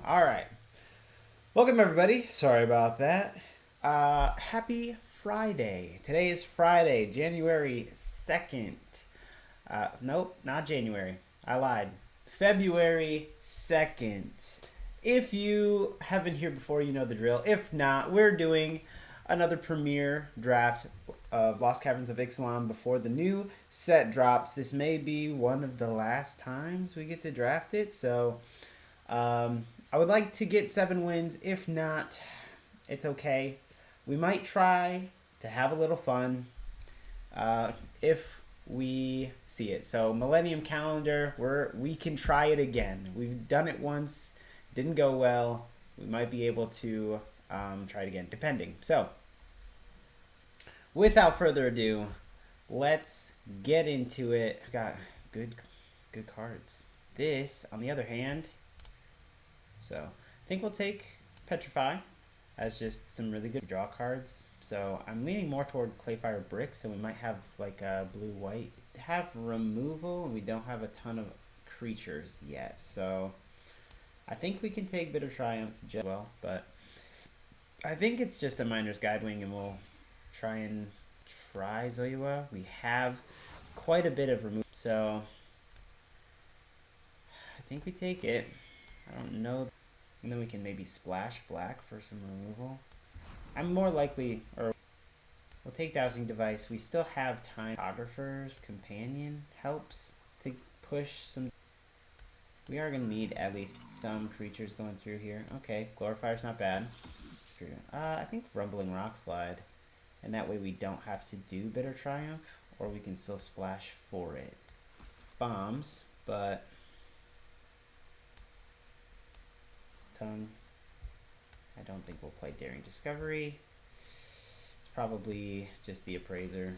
All right. Welcome, everybody. Sorry about that. Happy Friday. Today is Friday, January 2nd. Nope, not January. I lied. February 2nd. If you have been here before, you know the drill. If not, we're doing another premiere draft of Lost Caverns of Ixalan before the new set drops. This may be one of the last times we get to draft it, so I would like to get 7 wins. If not, it's okay. We might try to have a little fun if we see it. So Millennium Calendar, we can try it again. We've done it once, didn't go well. We might be able to try it again, depending. So without further ado, let's get into it. Got good cards. This, on the other hand, so I think we'll take Petrify as just some really good draw cards. So I'm leaning more toward Clayfire Bricks, and we might have like a blue-white. Have removal, and we don't have a ton of creatures yet. So I think we can take Bitter Triumph just well, but I think it's just a Miner's Guidewing, and we'll try Zoyua. We have quite a bit of removal, so I think we take it. I don't know. And then we can maybe splash black for some removal. I'm more likely, or we'll take Dowsing Device. We still have time. Photographer's Companion helps to push some. We are going to need at least some creatures going through here. Okay, Glorifier's not bad. I think Rumbling Rock Slide. And that way we don't have to do Bitter Triumph, or we can still splash for it. Bombs, but I don't think we'll play Daring Discovery. It's probably just the Appraiser,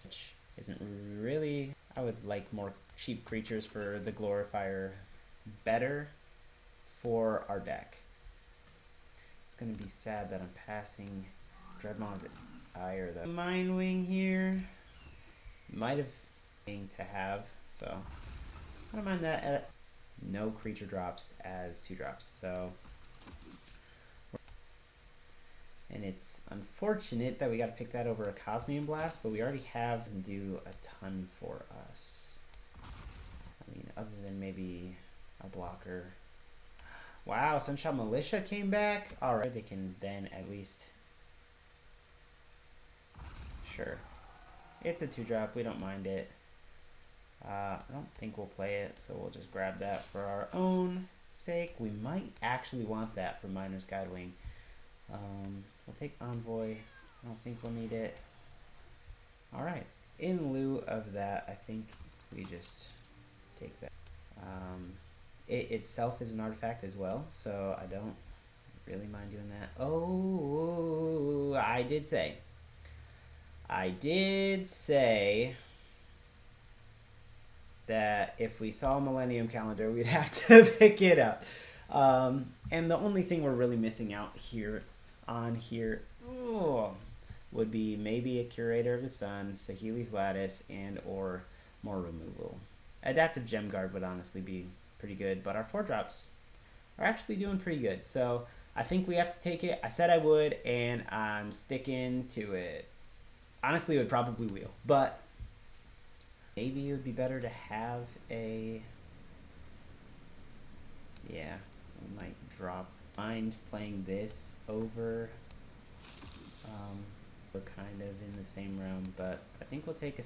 which isn't really. I would like more cheap creatures for the Glorifier better for our deck. It's going to be sad that I'm passing Dreadmaul's Ire. The Mind Wing here might have been to have, so I don't mind that. No creature drops as 2-drops, so. And it's unfortunate that we got to pick that over a Cosmium Blast, but we already have and do a ton for us. I mean, other than maybe a blocker. Wow, Sunshot Militia came back? Alright, they can then at least. Sure. It's a 2-drop, we don't mind it. I don't think we'll play it, so we'll just grab that for our own sake. We might actually want that for Miner's Guidewing. We'll take Envoy. I don't think we'll need it. Alright. In lieu of that, I think we just take that. It itself is an artifact as well, so I don't really mind doing that. Oh, I did say that if we saw Millennium Calendar, we'd have to pick it up. And the only thing we're really missing out here would be maybe a Curator of the Sun, Saheeli's Lattice, and or more removal. Adaptive Gem Guard would honestly be pretty good, but our 4-drops are actually doing pretty good. So I think we have to take it. I said I would, and I'm sticking to it. Honestly, it would probably wheel, but maybe it would be better to have a. Yeah, we might drop. Mind playing this over. We're kind of in the same realm, but I think we'll take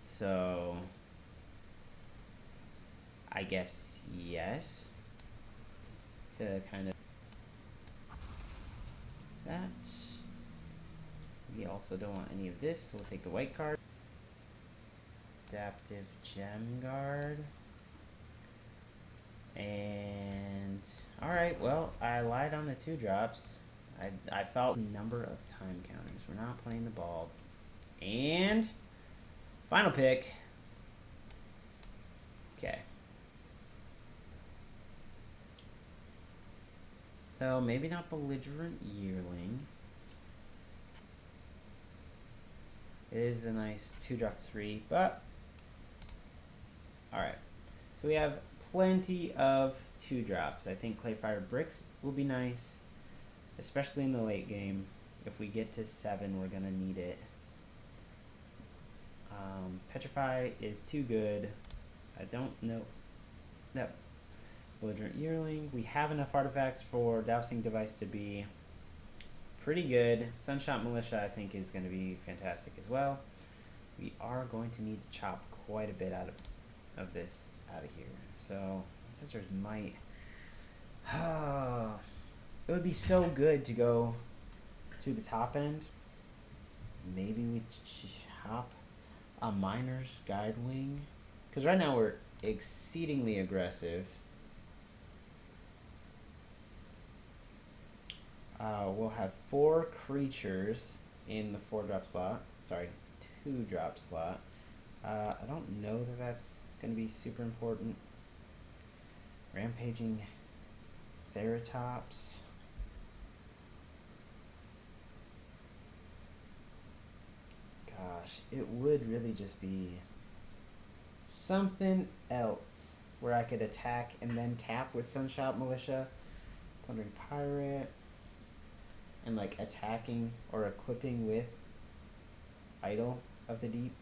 so I guess yes. To kind of that. We also don't want any of this, so we'll take the white card. Adaptive Gem Guard. And alright, well, I lied on the 2-drops. I felt number of time countings. We're not playing the ball. And final pick. Okay. So maybe not Belligerent Yearling. It is a nice 2-drop 3, but alright. So we have plenty of 2-drops. I think Clayfire Bricks will be nice, especially in the late game. If we get to 7, we're going to need it. Petrify is too good. I don't know. No. Belligerent Yearling. We have enough artifacts for Dowsing Device to be pretty good. Sunshot Militia, I think, is going to be fantastic as well. We are going to need to chop quite a bit out of this out of here. So, Scissors might... it would be so good to go to the top end. Maybe we chop a Miner's Guidewing. Because right now we're exceedingly aggressive. We'll have 4 creatures in the 4-drop slot. Sorry, 2-drop slot. I don't know that that's going to be super important. Rampaging Ceratops. Gosh, it would really just be something else where I could attack and then tap with Sunshot Militia, Plundering Pirate, and like attacking or equipping with Idol of the Deep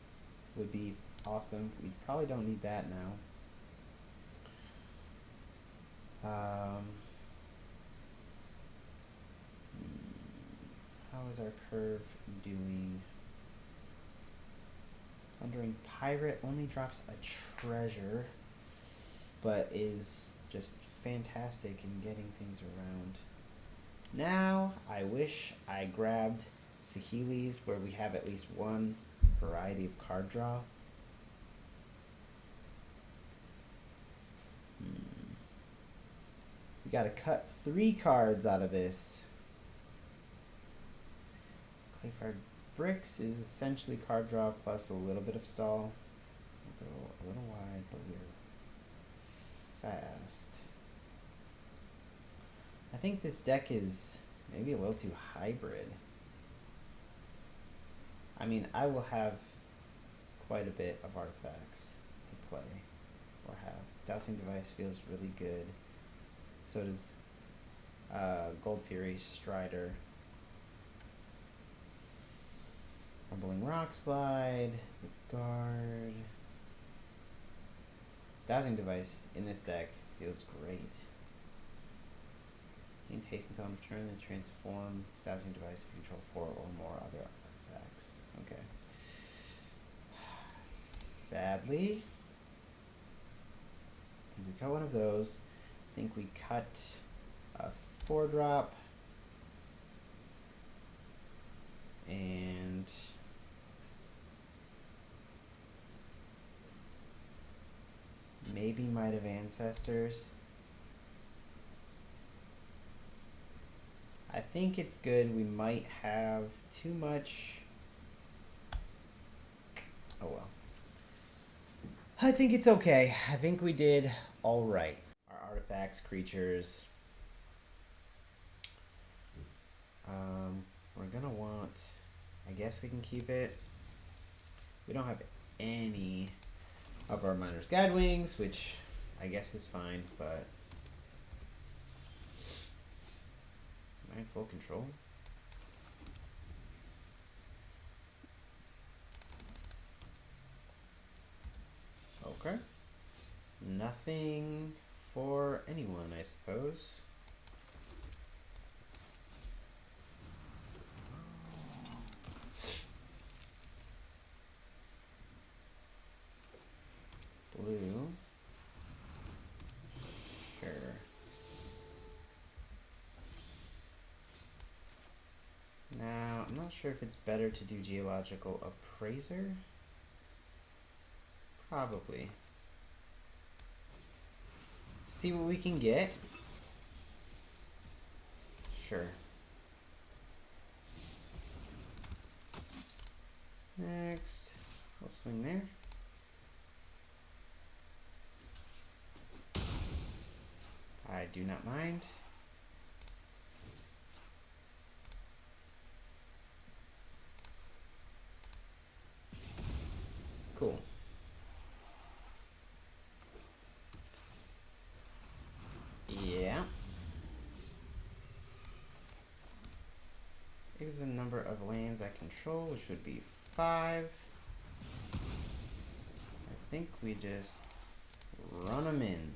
would be awesome. We probably don't need that now. How is our curve doing? Plundering Pirate only drops a treasure, but is just fantastic in getting things around. Now, I wish I grabbed Saheeli's, where we have at least one variety of card draw. We gotta cut 3 cards out of this. Clayfire Bricks is essentially card draw plus a little bit of stall. We'll go a little wide, but we're fast. I think this deck is maybe a little too hybrid. I mean, I will have quite a bit of artifacts to play or have. Dowsing Device feels really good. So does Gold Fury, Strider. Rumbling Rock Slide, the Guard. Dowsing Device in this deck feels great. Means haste until end of turn, then transform Dowsing Device if you control 4 or more other artifacts. Okay. Sadly, we cut one of those. I think we cut a 4-drop. And maybe Might of Ancestors. I think it's good. We might have too much. Oh well. I think it's okay. I think we did all right. Our artifacts, creatures. We're gonna want. I guess we can keep it. We don't have any of our Miner's Guidewings, which I guess is fine, but. Am I in full control? Okay. Nothing for anyone, I suppose. Blue. Sure. Now, I'm not sure if it's better to do Geological Appraiser. Probably. See what we can get. Sure. Next, we'll swing there. I do not mind. Cool. choose a number of lands I control, which would be 5. I think we just run them in.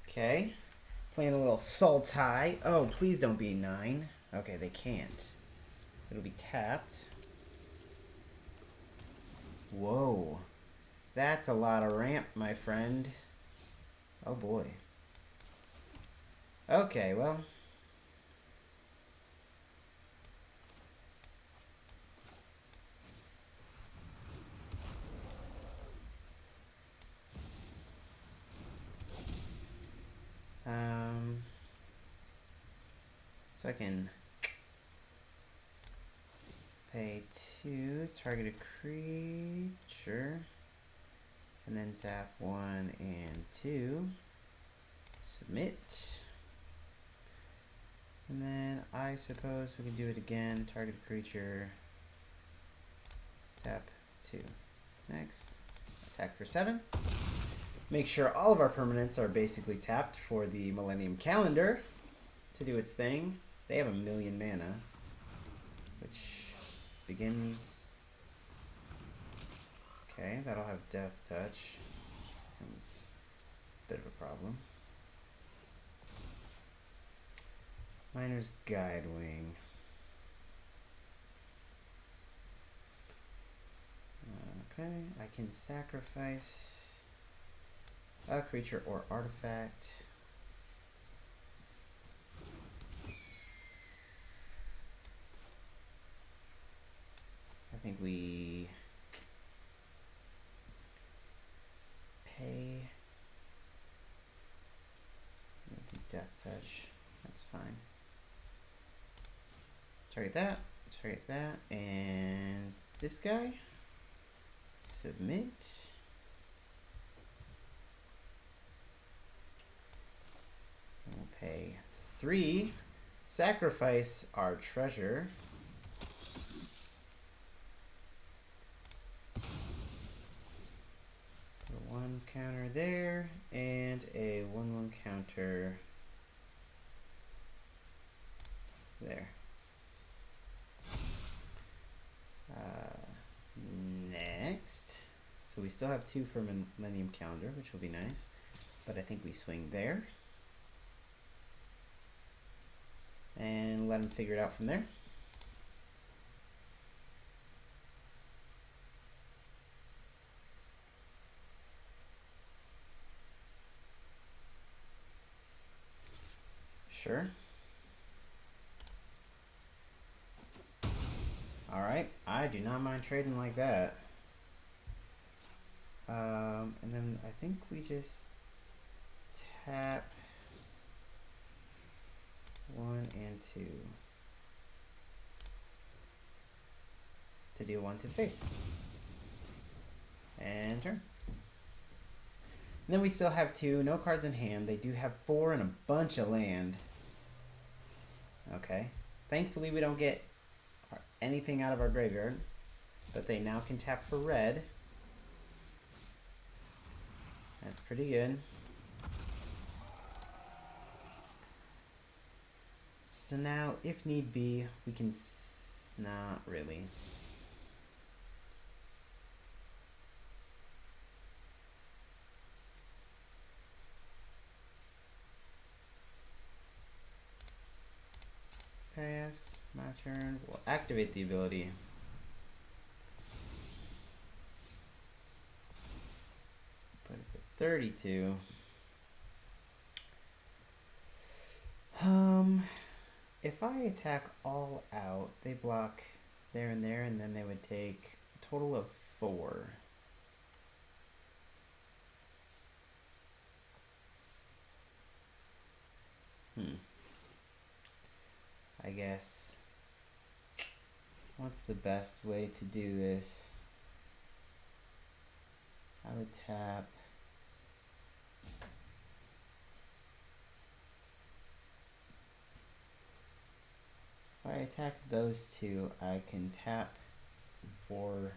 Okay. Playing a little Sultai. Oh, please don't be 9. Okay, they can't. It'll be tapped. Whoa. That's a lot of ramp, my friend. Oh boy. Okay, well. So I can pay 2, target a creature, and then tap 1 and 2, submit. And then I suppose we can do it again, target a creature, tap 2. Next, attack for 7. Make sure all of our permanents are basically tapped for the Millennium Calendar to do its thing. They have 1,000,000 mana, which begins. Okay, that'll have Death Touch. Becomes a bit of a problem. Miner's Guidewing. Okay, I can sacrifice a creature or artifact. I think we pay Death Touch. That's fine. Target that, and this guy. Submit. We'll pay 3. Sacrifice our treasure. Put a 1 counter there, and a 1/1 counter there. Next, so we still have 2 for Millennium Calendar, which will be nice, but I think we swing there and let him figure it out from there. Sure. Alright, I do not mind trading like that. And then I think we just tap 1 and 2 to deal 1 to the face. And turn. And then we still have 2, no cards in hand. They do have 4 and a bunch of land. Okay. Thankfully we don't get anything out of our graveyard, but they now can tap for red. That's pretty good. So now, if need be, we can not really. Pass, my turn. We'll activate the ability. Put it to 32. If I attack all out, they block there, and then they would take a total of 4. I guess, what's the best way to do this? I would tap. If I attack those 2, I can tap for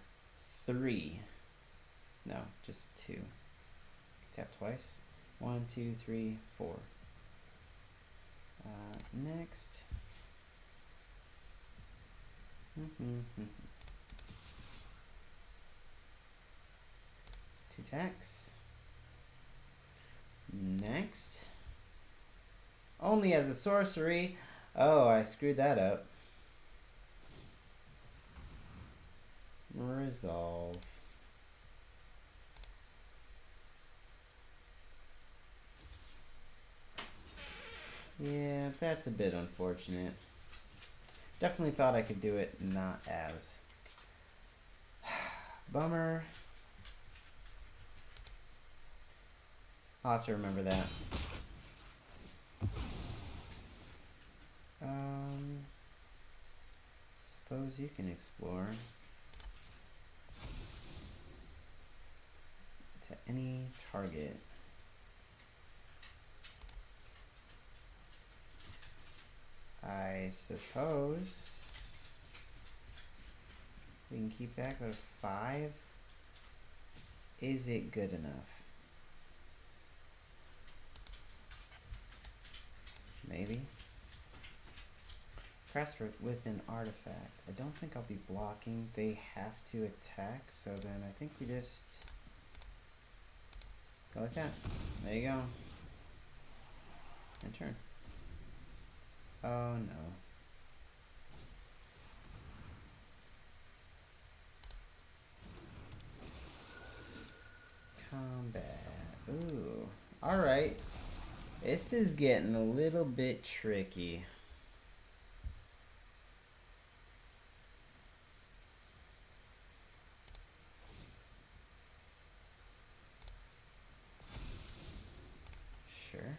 3. No, just 2. Tap twice. 1, 2, 3, 4. Next. 2 attacks. Next. Only as a sorcery. Oh, I screwed that up. Resolve. Yeah, that's a bit unfortunate. Definitely thought I could do it not as. Bummer. I'll have to remember that. Suppose you can explore to any target. I suppose we can keep that, go to 5. Is it good enough? Maybe. Press with an artifact. I don't think I'll be blocking. They have to attack, so then I think we just go like that. There you go. And turn. Oh no. Combat. Ooh. Alright. This is getting a little bit tricky. Sure.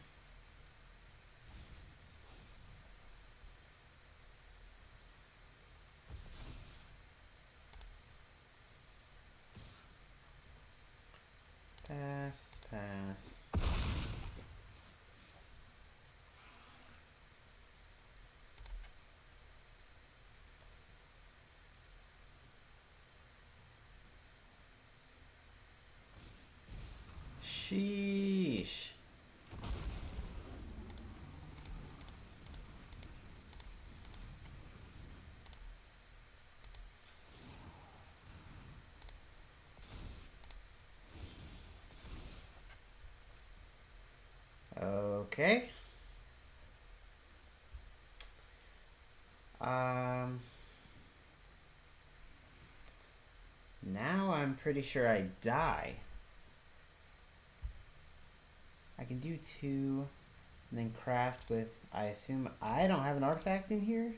Pass, pass. Sheesh. Okay. Now I'm pretty sure I die. I can do 2 and then craft with, I assume I don't have an artifact in here?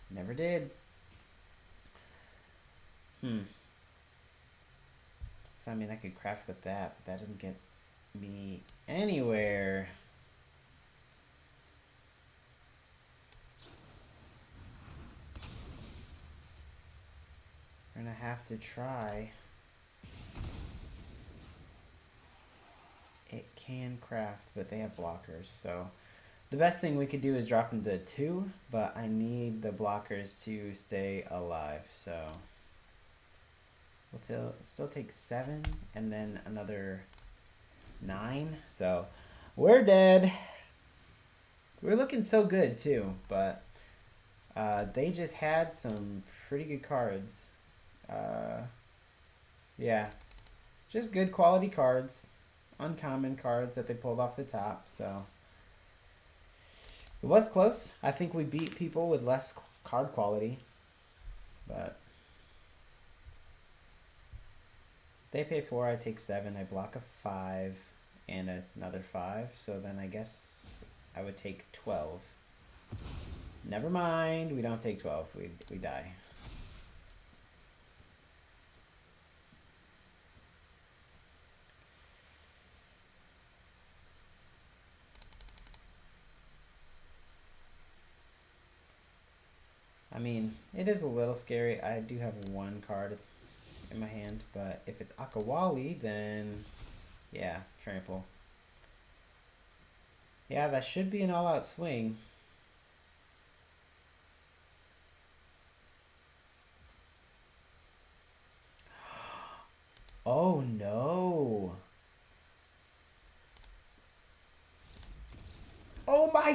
Never did. So I mean I could craft with that, but that doesn't get me anywhere. We're gonna have to try. It can craft, but they have blockers, so the best thing we could do is drop them to 2, but I need the blockers to stay alive, so we'll still take 7 and then another 9, so we're dead. We're looking so good too, but they just had some pretty good cards. Yeah, just good quality cards, uncommon cards that they pulled off the top, so it was close. I think we beat people with less card quality, but they pay 4, I take 7, I block a 5 and another 5, so then I guess I would take 12. Never mind, we don't take 12, we die. I mean, it is a little scary. I do have 1 card in my hand, but if it's Akawali, then yeah, trample. Yeah, that should be an all-out swing.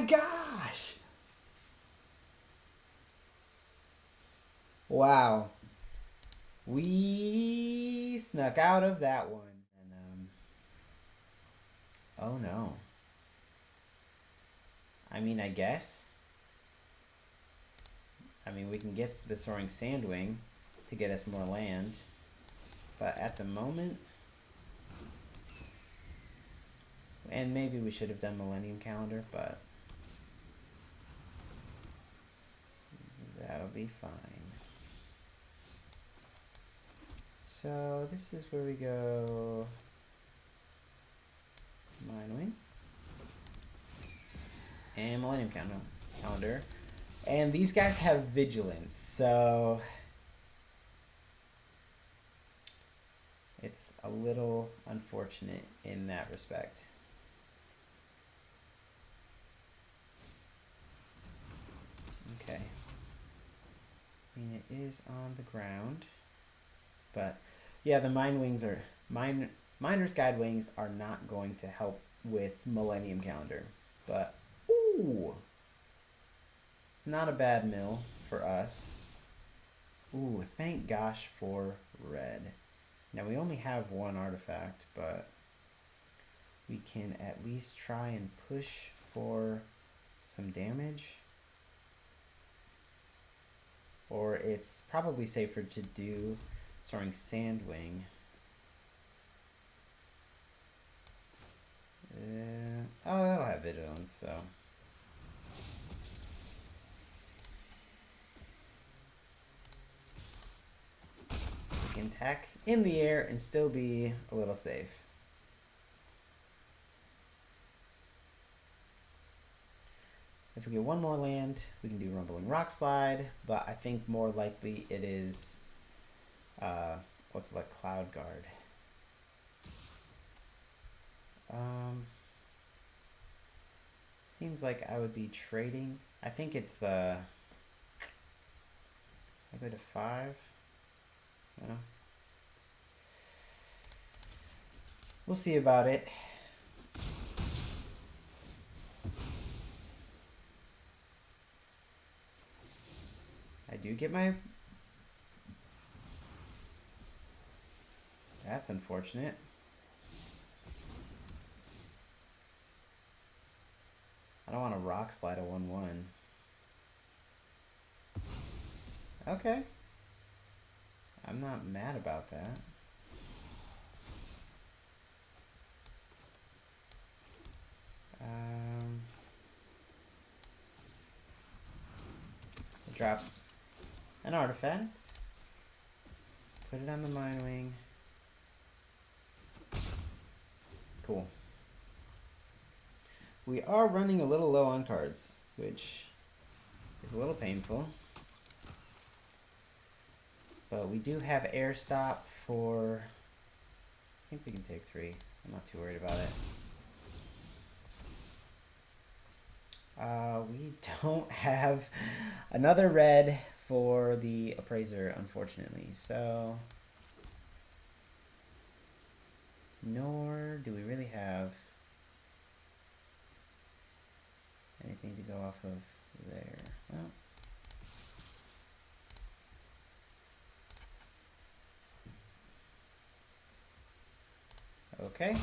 gosh! Wow. We snuck out of that one. And, oh no. I mean, I guess. I mean, we can get the Soaring Sandwing to get us more land. But at the moment... And maybe we should have done Millennium Calendar, but... that'll be fine. So this is where we go... Mine Wing. And Millennium Calendar. And these guys have Vigilance, so... it's a little unfortunate in that respect. Okay. I mean, it is on the ground. But, yeah, the Miner's Guide Wings are not going to help with Millennium Calendar. But, ooh! It's not a bad mill for us. Ooh, thank gosh for red. Now, we only have one artifact, but we can at least try and push for some damage. Or it's probably safer to do Soaring Sandwing. Oh, that'll have Vigilance, so... we can attack in the air and still be a little safe. If we get one more land, we can do Rumbling Rock Slide, but I think more likely it is, what's it like, Cloud Guard. Seems like I would be trading. I think it's the... I go to 5. No. We'll see about it. I do get my... That's unfortunate. I don't want to rock slide a 1/1. Okay. I'm not mad about that. It drops an artifact. Put it on the Mine Wing. Cool. We are running a little low on cards, which is a little painful. But we do have air stop for... I think we can take 3. I'm not too worried about it. We don't have another red for the Appraiser, unfortunately. So... nor do we really have anything to go off of there. Well, okay.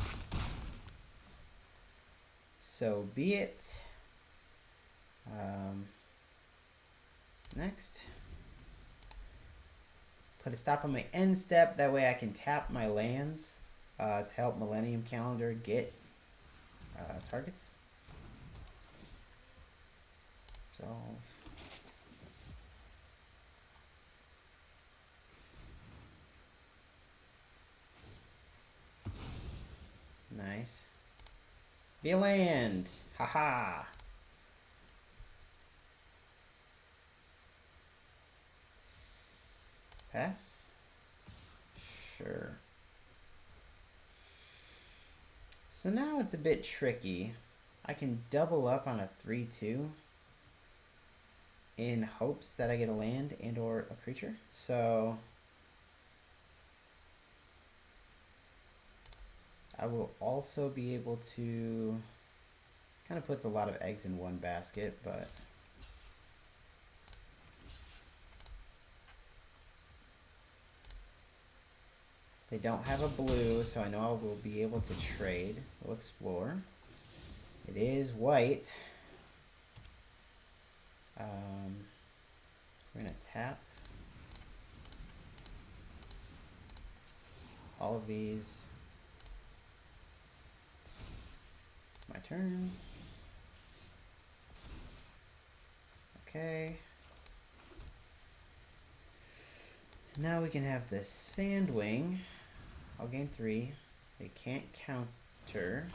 So be it. Next. Put a stop on my end step. That way I can tap my lands to help Millennium Calendar get targets. Resolve. Nice. Be a land. Haha. Pass? Sure. So now it's a bit tricky. I can double up on a 3/2 in hopes that I get a land and or a creature. So I will also be able to Kind of puts a lot of eggs in one basket, but they don't have a blue, so I know I will be able to trade. We'll explore. It is white. We're gonna tap all of these. My turn. Okay. Now we can have the Sandwing. I'll gain 3. They can't counter.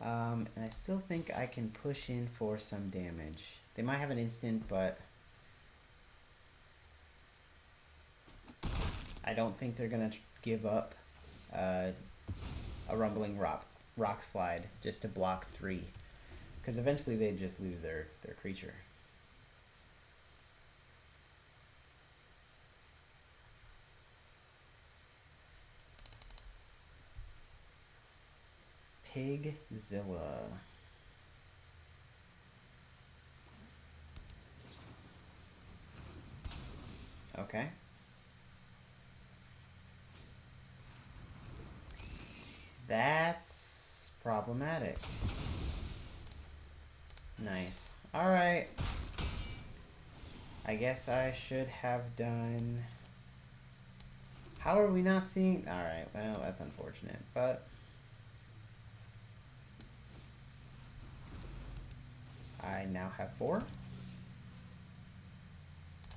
And I still think I can push in for some damage. They might have an instant, but I don't think they're gonna give up a rumbling rock slide just to block 3, because eventually they just lose their creature. Pigzilla. Okay. That's problematic. Nice. Alright. I guess I should have done... How are we not seeing... Alright, well, that's unfortunate, but... I now have 4.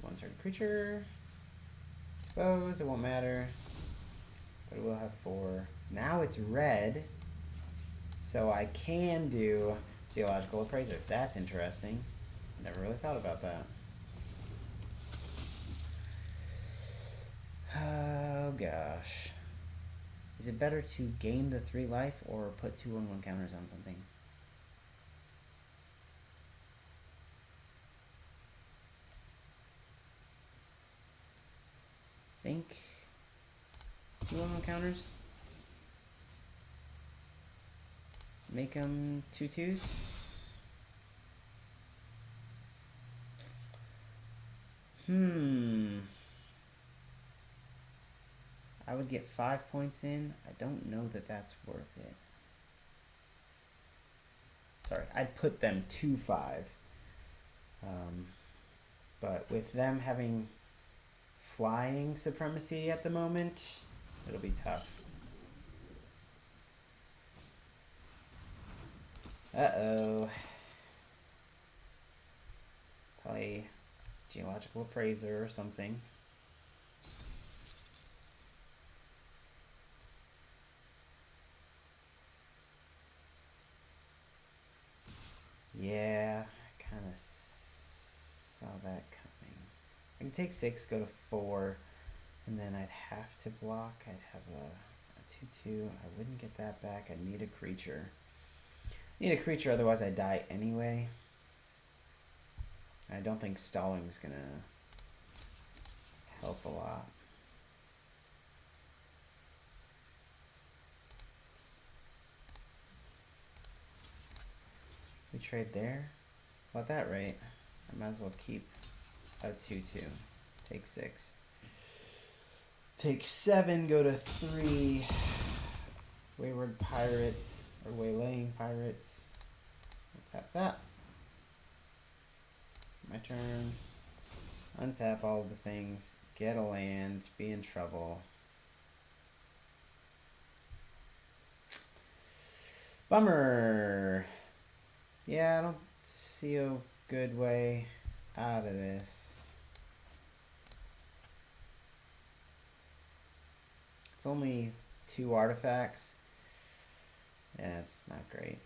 1 turn creature. Suppose it won't matter. But it will have 4. Now it's red. So I can do Geological Appraiser. That's interesting. Never really thought about that. Oh gosh. Is it better to gain the 3 life or put 2/1/1 counters on something? Think 2/1/1 counters. Make them 2/2s. I would get 5 points in. I don't know that that's worth it. Sorry, I'd put them 2/5. But with them having flying supremacy at the moment, it'll be tough. Uh-oh. Probably Geological Appraiser or something. Yeah, I kind of saw that coming. I can take 6, go to 4, and then I'd have to block. I'd have a 2/2. I wouldn't get that back. I'd need a creature. Need a creature, otherwise I die anyway. I don't think stalling's gonna help a lot. We trade there? Well, at that rate, I might as well keep a 2/2. Take 6. Take 7, go to 3. Wayward Pirates, or Waylaying Pirates. We'll tap that. My turn. Untap all of the things. Get a land. Be in trouble. Bummer. Yeah, I don't see a good way out of this. It's only 2 artifacts. Yeah, it's not great.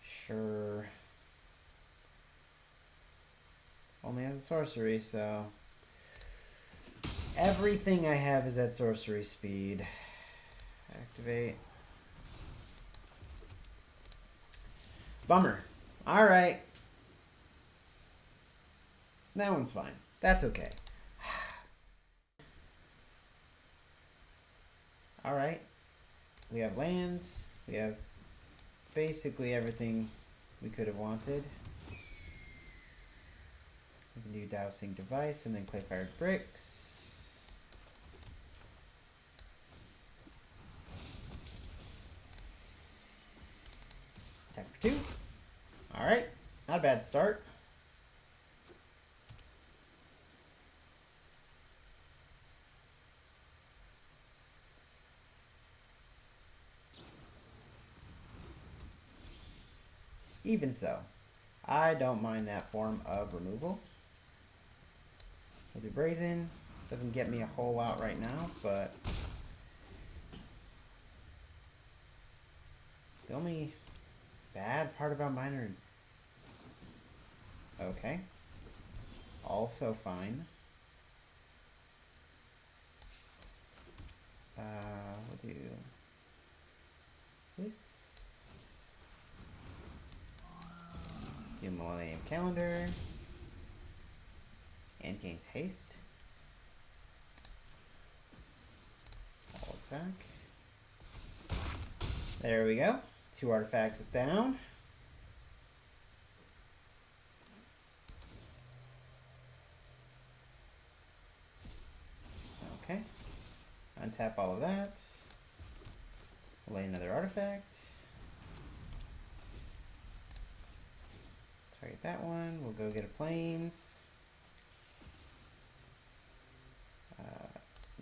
Sure. Only has a sorcery, so everything I have is at sorcery speed. Activate. Bummer. All right. That one's fine. That's okay. All right. We have lands. We have basically everything we could have wanted. We can do Dowsing Device and then Clay Fired Bricks. Attack for 2. Alright, not a bad start. Even so, I don't mind that form of removal. We'll do Brazen. Doesn't get me a whole lot right now, but the only bad part about mine are... Okay. Also fine. We'll do this. Do Millennium Calendar. And gains haste. All attack. There we go. 2 artifacts is down. Okay. Untap all of that. Lay another artifact. Target that one. We'll go get a plains.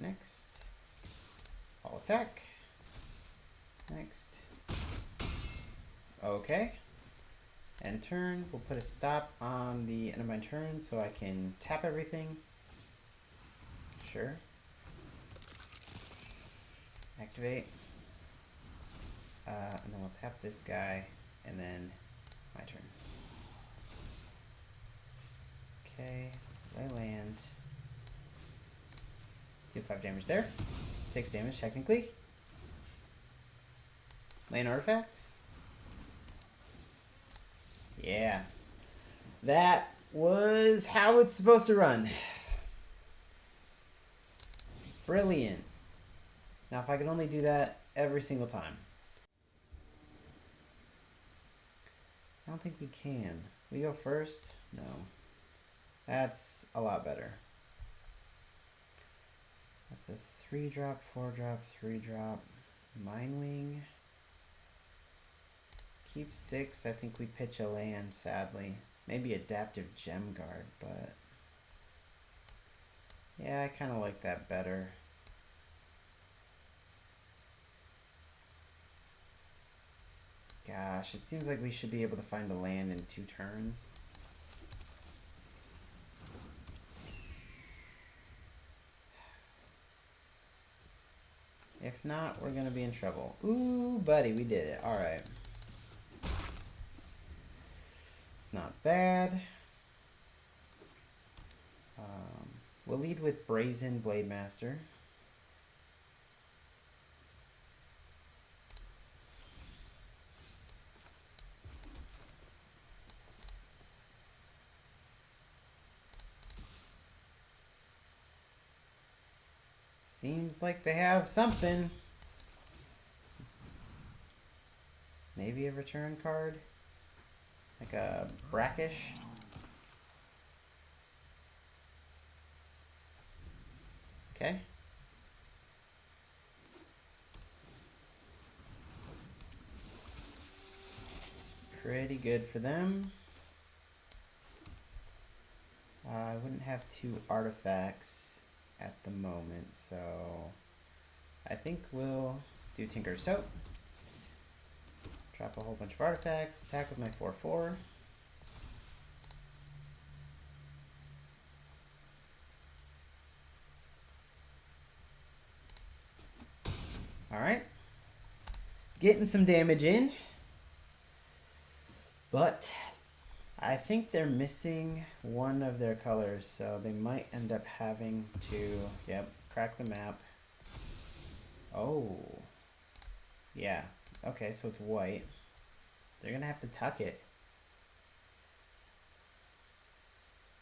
Next. All attack. Next. Okay. End turn. We'll put a stop on the end of my turn so I can tap everything. Sure. Activate. And then we'll tap this guy, and then my turn. Okay, lay land. Do 5 damage there. 6 damage technically. Lay an artifact. Yeah. That was how it's supposed to run. Brilliant. Now if I could only do that every single time. I don't think we can. We go first? No. That's a lot better. That's a 3-drop, 4-drop, 3-drop. Mind Wing. Keep 6. I think we pitch a land, sadly. Maybe Adaptive Gem Guard, but... yeah, I kind of like that better. Gosh, it seems like we should be able to find a land in 2 turns. If not, we're going to be in trouble. Ooh, buddy, we did it. Alright. It's not bad. We'll lead with Brazen Blade Master. Seems like they have something. Maybe a return card? Like a brackish? Okay. It's pretty good for them. I wouldn't have 2 artifacts at the moment, so I think we'll do Tinker's Soap. Drop a whole bunch of artifacts, attack with my 4/4. Alright. Getting some damage in. But I think they're missing one of their colors, so they might end up having to, yep, crack the map. Oh. Yeah. Okay, so it's white. They're gonna have to tuck it.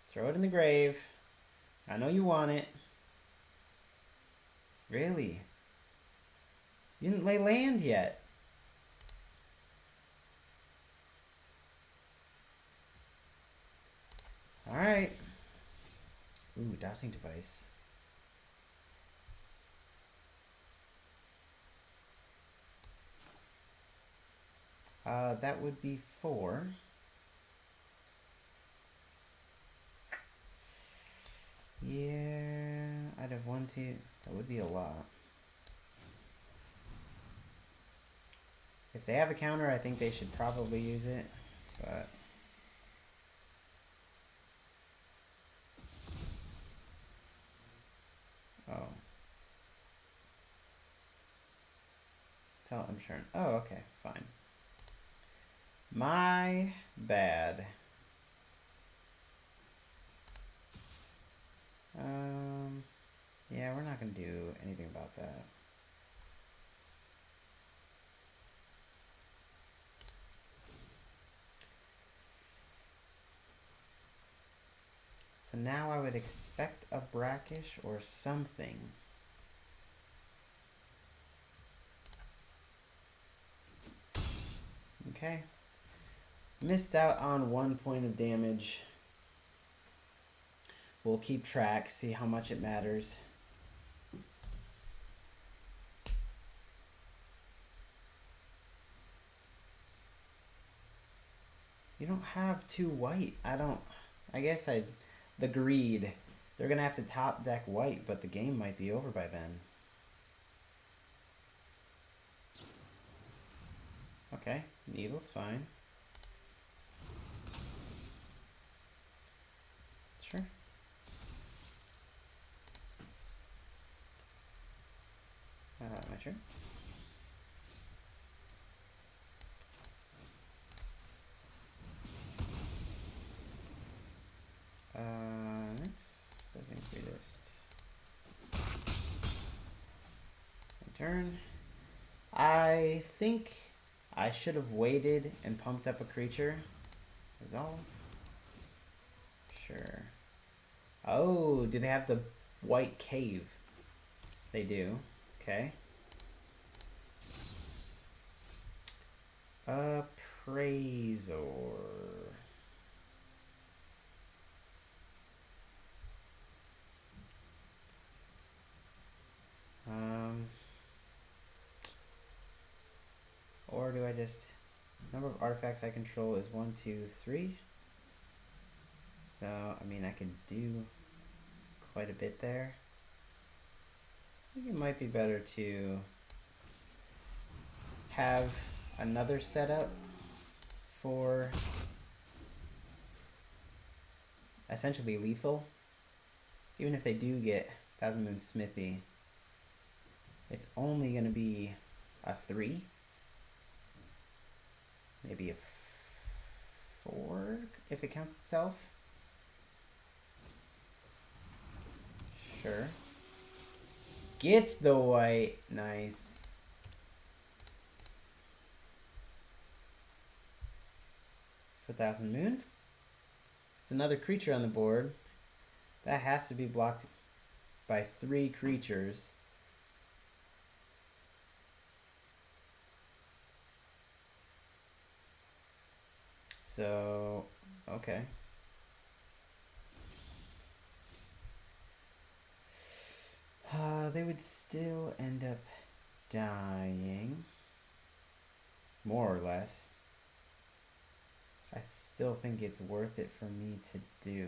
Throw it in the grave. I know you want it. Really? You didn't lay land yet. Alright. Ooh, dowsing device. That would be 4. Yeah, I'd have 1, 2. That would be a lot. If they have a counter, I think they should probably use it, but... Oh. Tell them turn. Oh, okay, fine. My bad. Yeah, we're not gonna do anything about that. So now I would expect a brackish or something. Okay. Missed out on 1 point of damage. We'll keep track, see how much it matters. You don't have 2 white. I guess the greed. They're gonna have to top deck white, but the game might be over by then. Okay, needle's fine. Sure. My turn. Next, I think we just... My turn. I think I should have waited and pumped up a creature. Resolve. Sure. Oh, do they have the white cave? They do. Okay. Appraisor. Or do I just... Number of artifacts I control is 1, 2, 3. So, I mean, I can do quite a bit there. I think it might be better to have another setup for essentially lethal. Even if they do get Thousand Moon Smithy, it's only going to be a 3. Maybe a 4 if it counts itself. Sure. Gets the white. Nice. For Thousand Moon. It's another creature on the board. That has to be blocked by 3 creatures. So, okay. They would still end up dying. More or less. I still think it's worth it for me to do.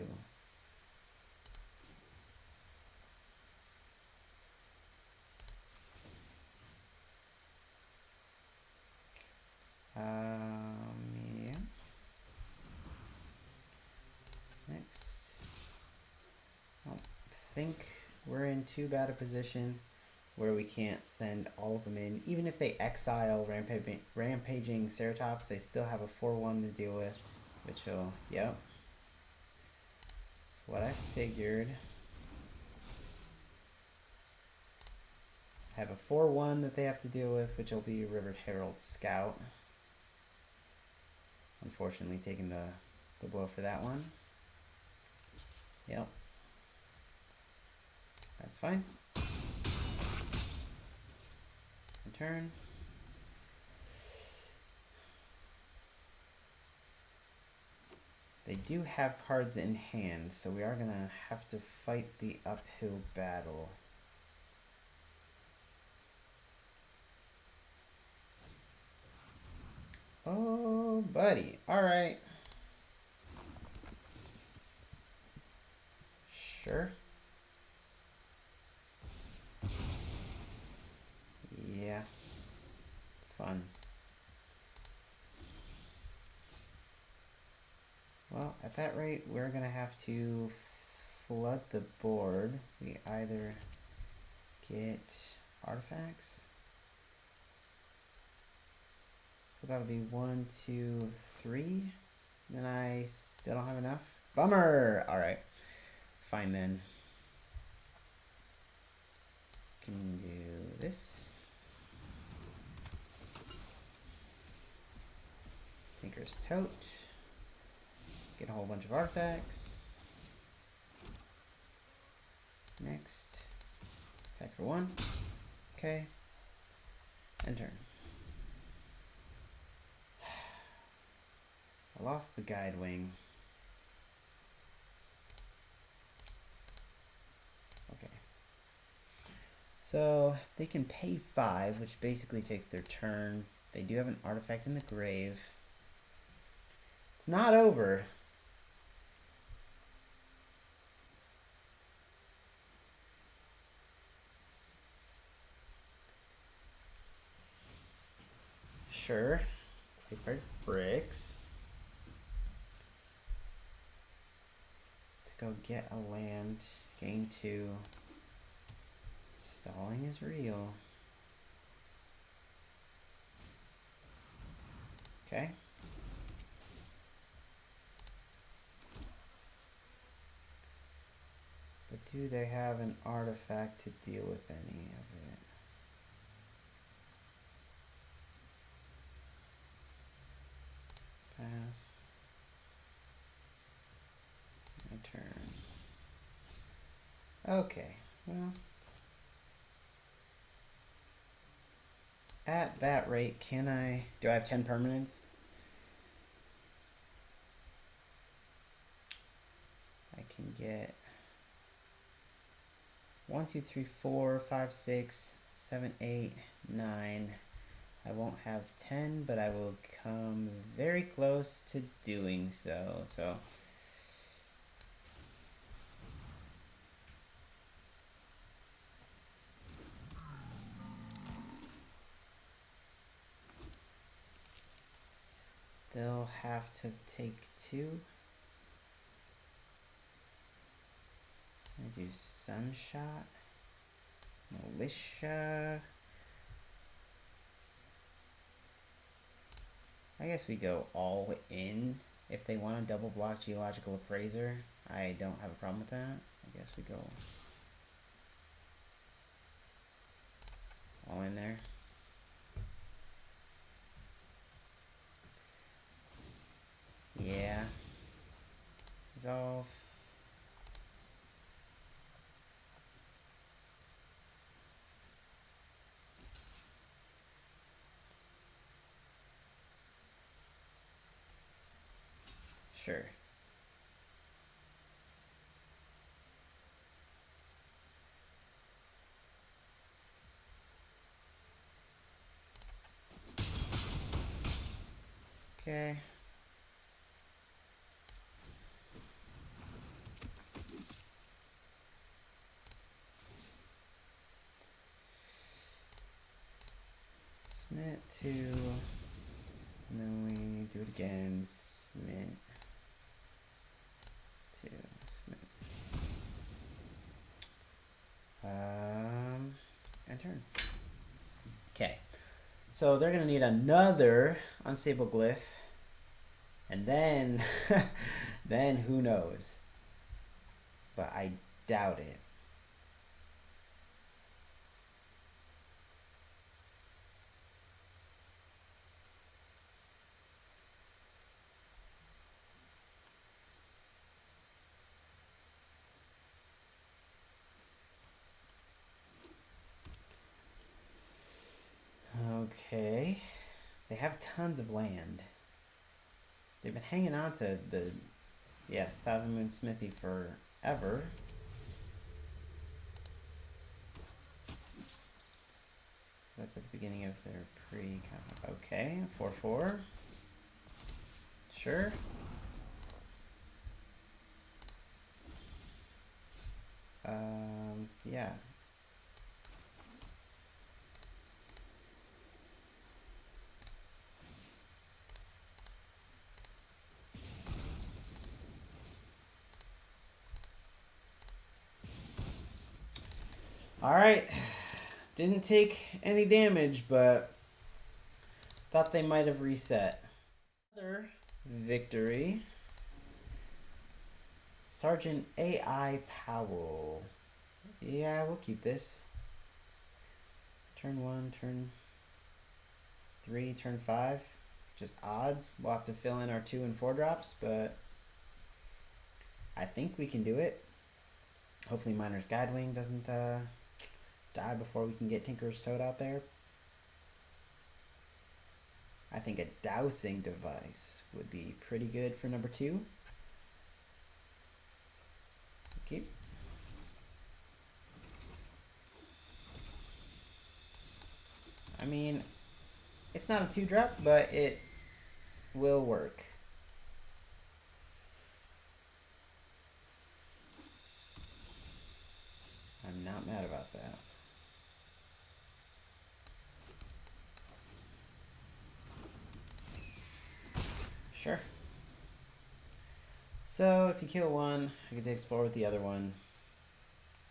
Yeah. Next. I don't think we're in too bad a position where we can't send all of them in. Even if they exile Rampaging Ceratops, they still have a 4-1 to deal with, which will, yep. That's what I figured. I have a 4-1 that they have to deal with, which will be River Herald Scout. Unfortunately, taking the blow for that one. Yep. That's fine. Turn. They do have cards in hand, so we are going to have to fight the uphill battle. Oh, buddy. All right. Sure. Yeah. Fun. Well, at that rate, we're going to have to flood the board. We either get artifacts. So that'll be 1, 2, 3. Then I still don't have enough. Bummer! Alright. Fine then. Can do this. Tinker's Tote. Get a whole bunch of artifacts. Next. Attack for 1. Okay. And turn. I lost the Guide Wing. Okay. So they can pay 5, which basically takes their turn. They do have an artifact in the grave. It's not over. Sure. Pay for bricks. To go get a land. Gain 2. Stalling is real. Okay. But do they have an artifact to deal with any of it? Pass. My turn. Okay, well. At that rate, can I... Do I have 10 permanents? I can get 1, 2, 3, 4, 5, 6, 7, 8, 9. I won't have 10, but I will come very close to doing so. They'll have to take 2. I do Sunshot, Militia. I guess we go all in. If they want to double block Geological Appraiser, I don't have a problem with that. I guess we go all in there. Yeah. Resolve. Sure. Okay. Submit to, and then we do it again. Submit to submit. And turn. Okay. So they're gonna need another unstable glyph, and then, then who knows? But I doubt it. have tons of land. They've been hanging on to the, yes, Thousand Moon Smithy forever. So that's at the beginning of their okay, 4/4. Sure. Yeah. Alright. Didn't take any damage, but thought they might have reset. Another victory. Sergeant AI Powell. Yeah, we'll keep this. Turn 1, turn 3, turn 5. Just odds. We'll have to fill in our 2 and 4 drops, but I think we can do it. Hopefully Miner's Guidewing doesn't die before we can get Tinker's Toad out there. I think a Dowsing Device would be pretty good for number 2. Keep. I mean, it's not a 2-drop, but it will work. I'm not mad about that. Sure. So if you kill one, I get to explore with the other one.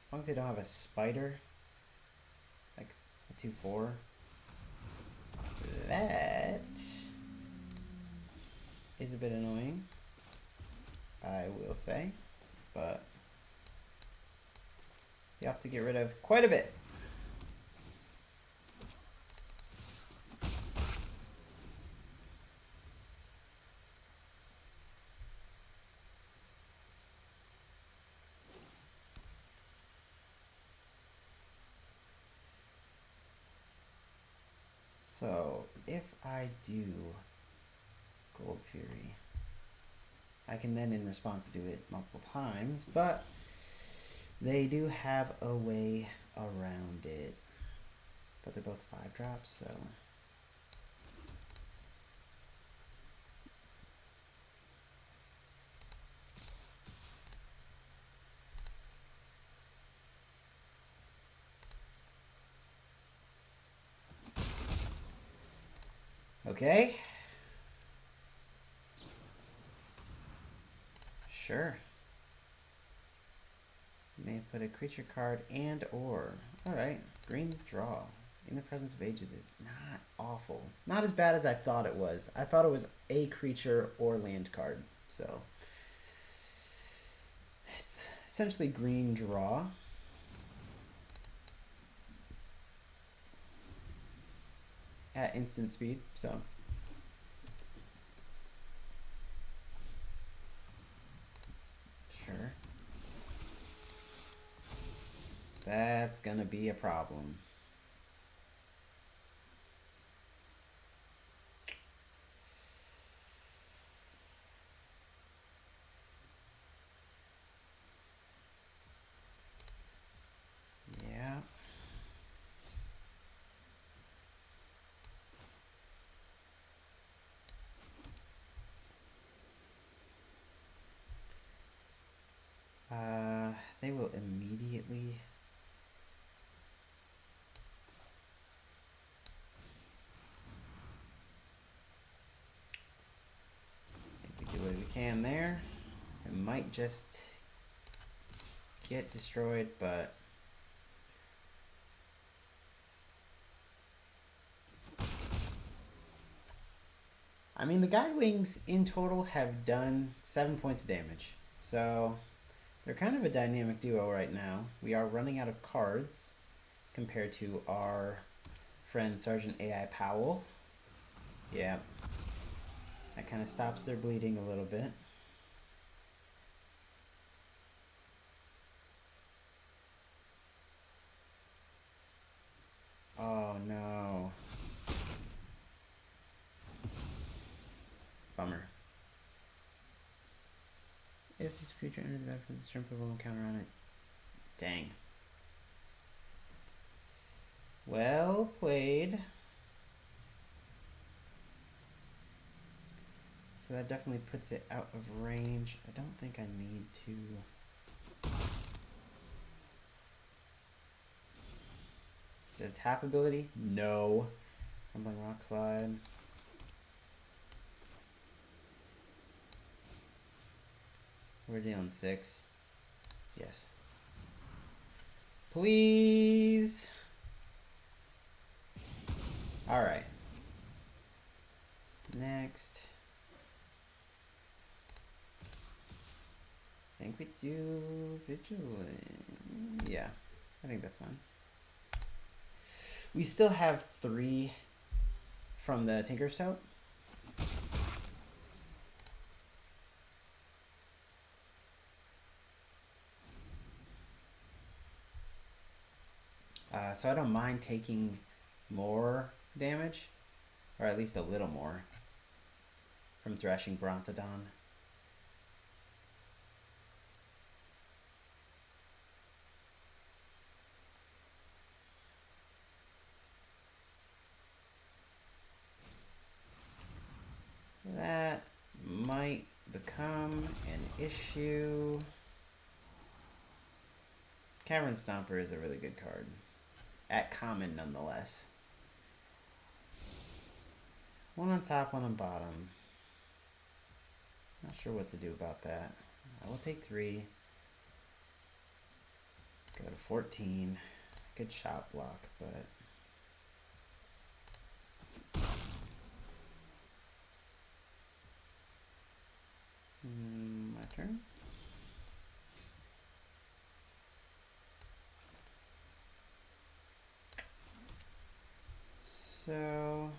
As long as they don't have a spider, like a 2/4. That is a bit annoying, I will say, but you have to get rid of quite a bit. So if I do Gold Fury, I can then in response do it multiple times, but they do have a way around it. But they're both 5-drops, so okay. Sure. You may put a creature card and or. Alright, green draw. In the Presence of Ages is not awful. Not as bad as I thought it was. I thought it was a creature or land card. So it's essentially green draw. At instant speed, so. Sure. That's gonna be a problem. Yeah. They will immediately. We do what we can there. It might just get destroyed, but I mean the Guide Wings in total have done 7 points of damage. So they're kind of a dynamic duo right now. We are running out of cards compared to our friend Sergeant AI Powell. Yeah. That kind of stops their bleeding a little bit. Oh no. creature enters the battlefield, this turn put one counter on it. Dang. Well played. So that definitely puts it out of range. I don't think I need to... Is it a tap ability? No. Crumbling Rock Slide. We're dealing 6. Yes. Please. Alright. Next. I think we do Vigilant. Yeah, I think that's fine. We still have 3 from the Tinker's Tote. So I don't mind taking more damage, or at least a little more, from Thrashing Brontodon. That might become an issue. Cavern Stomper is a really good card. At common, nonetheless. 1 on top, 1 on bottom. Not sure what to do about that. I will take 3. Go to 14. Good shot block, but... my turn. So,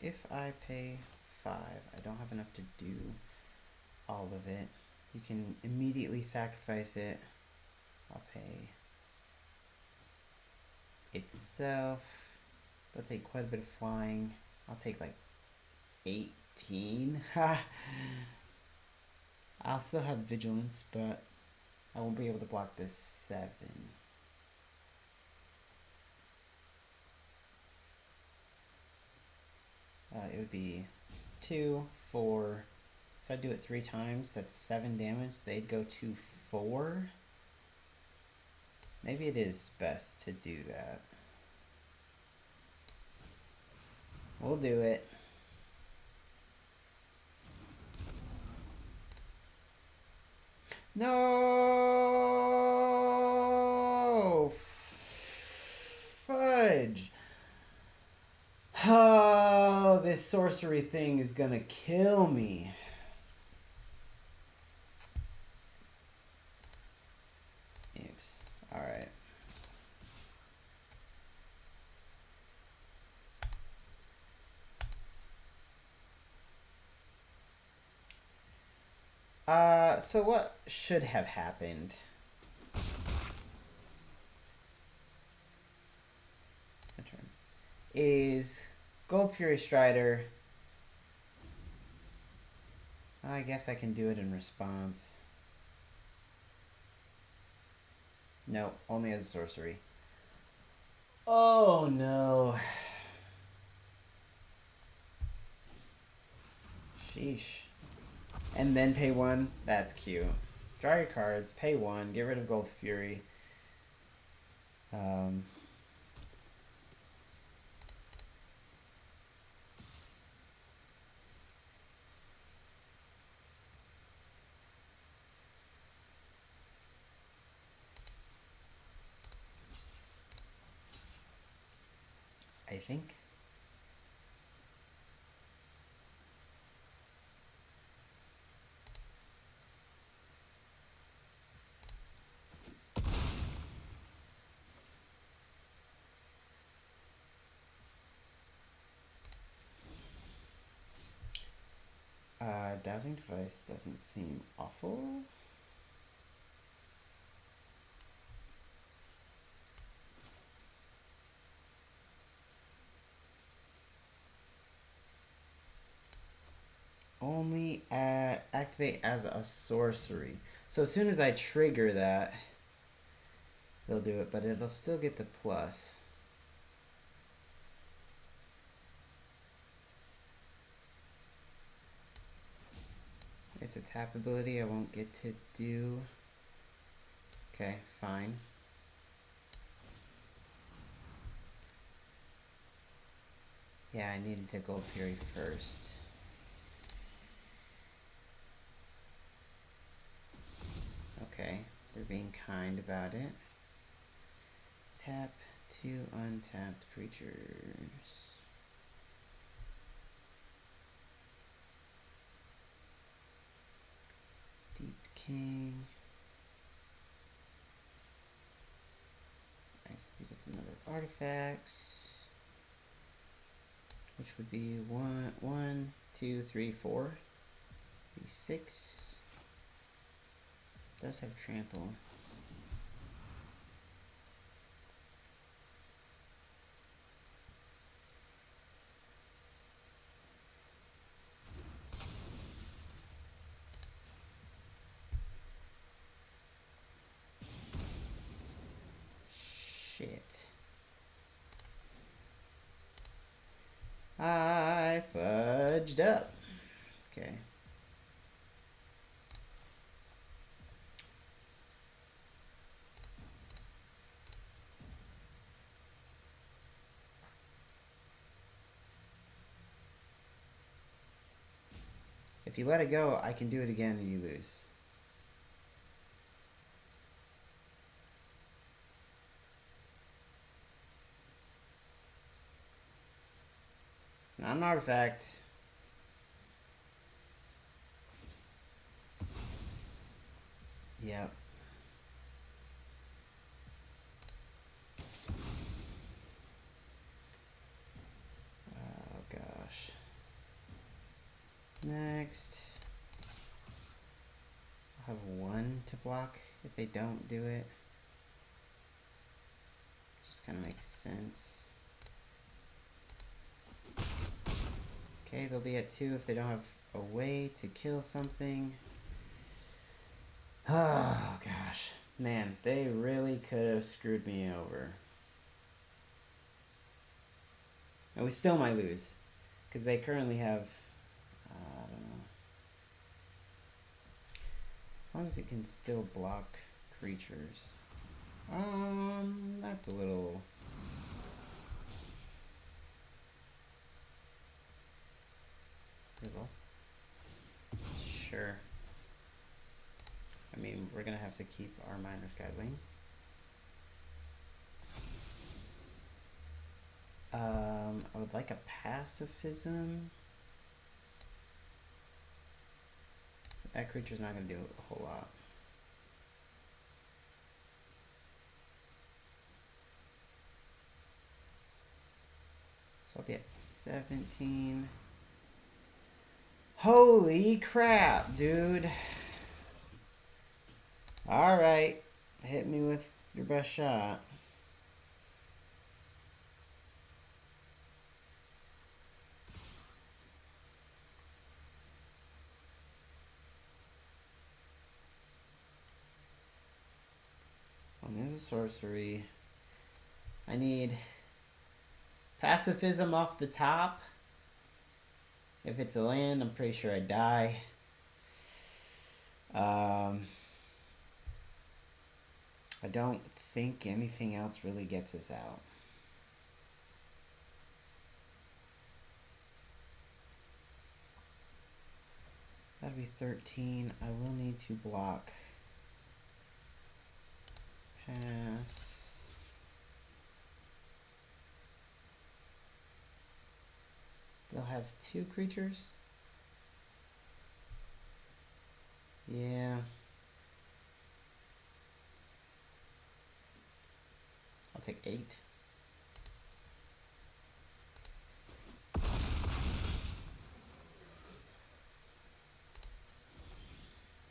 if I pay 5, I don't have enough to do all of it. You can immediately sacrifice it. I'll pay itself. They'll take quite a bit of flying. I'll take like 18. I'll still have vigilance, but I won't be able to block this 7. It would be 2, 4. So I'd do it 3 times. That's 7 damage. They'd go to 4. Maybe it is best to do that. We'll do it. No! Fudge! Oh, this sorcery thing is gonna kill me. Oops. Alright. So what should have happened? My turn. Is Gold Fury Strider. I guess I can do it in response. No, only as a sorcery. Oh no. Sheesh. And then pay 1. That's cute. Draw your cards, pay 1, get rid of Gold Fury. I think. Dowsing Device doesn't seem awful. Only activate as a sorcery. So as soon as I trigger that, they'll do it, but it'll still get the plus. It's a tap ability I won't get to do. Okay, fine. Yeah, I needed to Gold Fury first. Okay, they're being kind about it. Tap 2 untapped creatures. Deep King. Nice. See what's the number of artifacts. Which would be 1, 2, 3, 4. 6. Does have trample. Shit. I fudged up. Okay. If you let it go, I can do it again and you lose. It's not an artifact. Yep. Oh gosh. Next. I'll have 1 to block if they don't do it. Just kind of makes sense. Okay, they'll be at 2 if they don't have a way to kill something. Oh gosh. Man, they really could have screwed me over. And we still might lose. Because they currently have... I don't know. As long as it can still block creatures. That's a little... Result. Sure. I mean, we're gonna have to keep our Miner's Guidewing. I would like a pacifism. That creature's not gonna do a whole lot. So I'll be at 17. Holy crap, dude. Alright. Hit me with your best shot. There's a sorcery. I need pacifism off the top. If it's a land, I'm pretty sure I die. I don't think anything else really gets us out. That'll be 13. I will need to block. Pass. They'll have 2 creatures. Yeah. I'll take 8.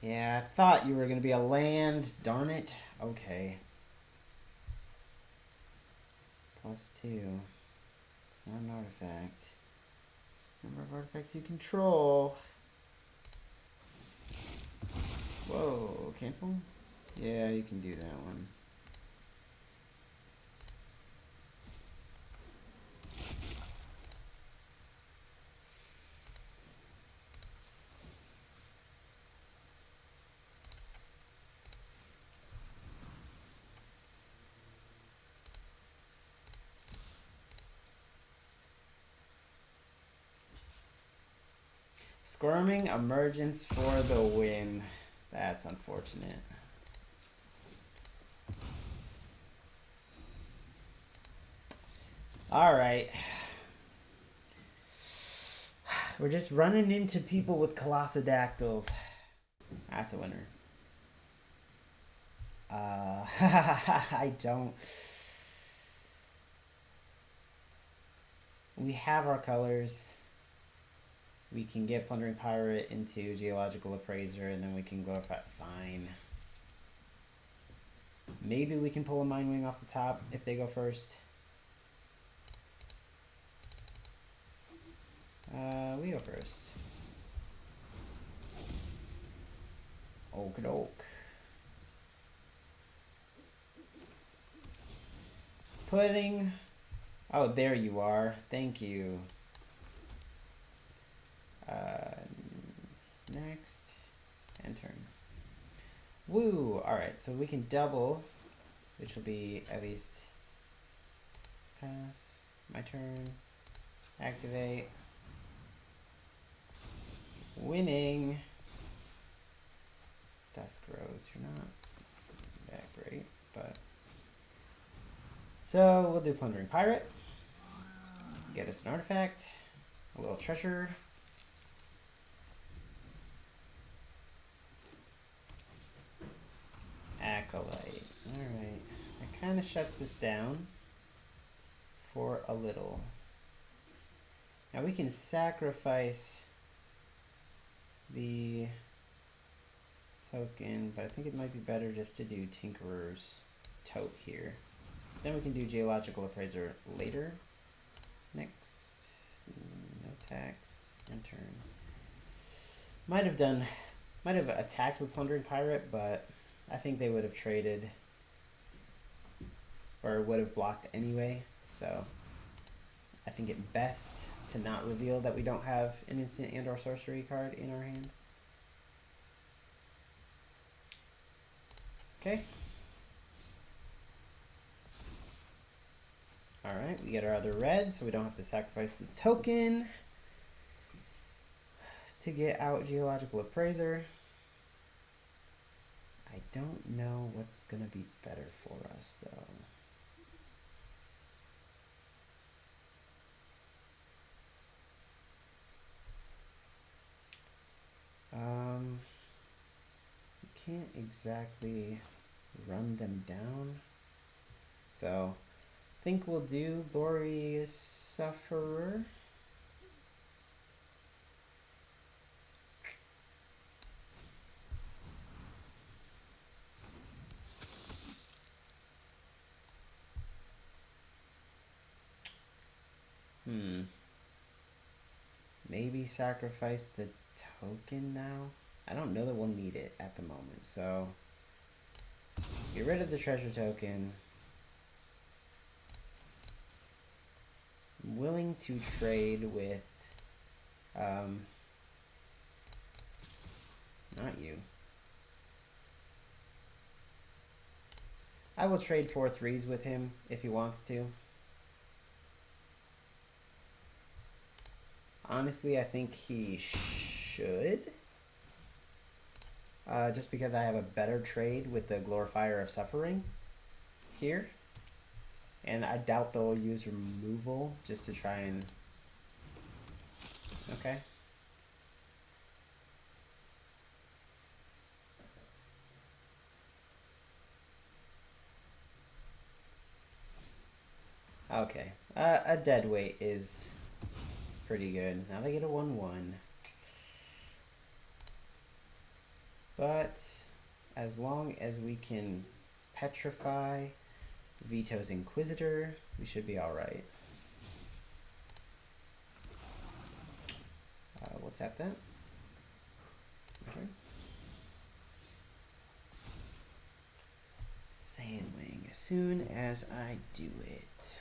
Yeah, I thought you were going to be a land. Darn it. Okay. +2. It's not an artifact. It's the number of artifacts you control. Whoa, cancel? Yeah, you can do that one. Squirming Emergence for the win. That's unfortunate. Alright. We're just running into people with Colossadactyls. That's a winner. I don't... We have our colors. We can get Plundering Pirate into Geological Appraiser, and then we can go fine. Maybe we can pull a Mind Wing off the top if they go first. We go first. Okie doke. Putting... Oh, there you are. Thank you. Next. And turn. Woo! Alright, so we can double, which will be at least pass. My turn. Activate. Winning. Dusk Rose, you're not that great, but... So, we'll do Plundering Pirate. Get us an artifact. A little treasure. Acolyte. Alright. That kind of shuts this down for a little. Now we can sacrifice the token, but I think it might be better just to do Tinkerer's Tote here. Then we can do Geological Appraiser later. Next. No tax. And turn. Might have attacked with Plundering Pirate, but I think they would have traded or would have blocked anyway, so I think it best to not reveal that we don't have an instant and or sorcery card in our hand. Okay. Alright, we get our other red, so we don't have to sacrifice the token to get out Geological Appraiser. I don't know what's going to be better for us, though. You can't exactly run them down. So, I think we'll do Glorious Sufferer. Maybe sacrifice the token now? I don't know that we'll need it at the moment, so get rid of the treasure token. I'm willing to trade with not you. I will trade 4 3s with him if he wants to. Honestly, I think he should. Just because I have a better trade with the Glorifier of Suffering here. And I doubt they'll use removal just to try and... Okay. Okay. A dead weight is pretty good. Now they get a 1/1. But as long as we can petrify Veto's Inquisitor, we should be alright. We'll tap that. Okay. Sandwing as soon as I do it.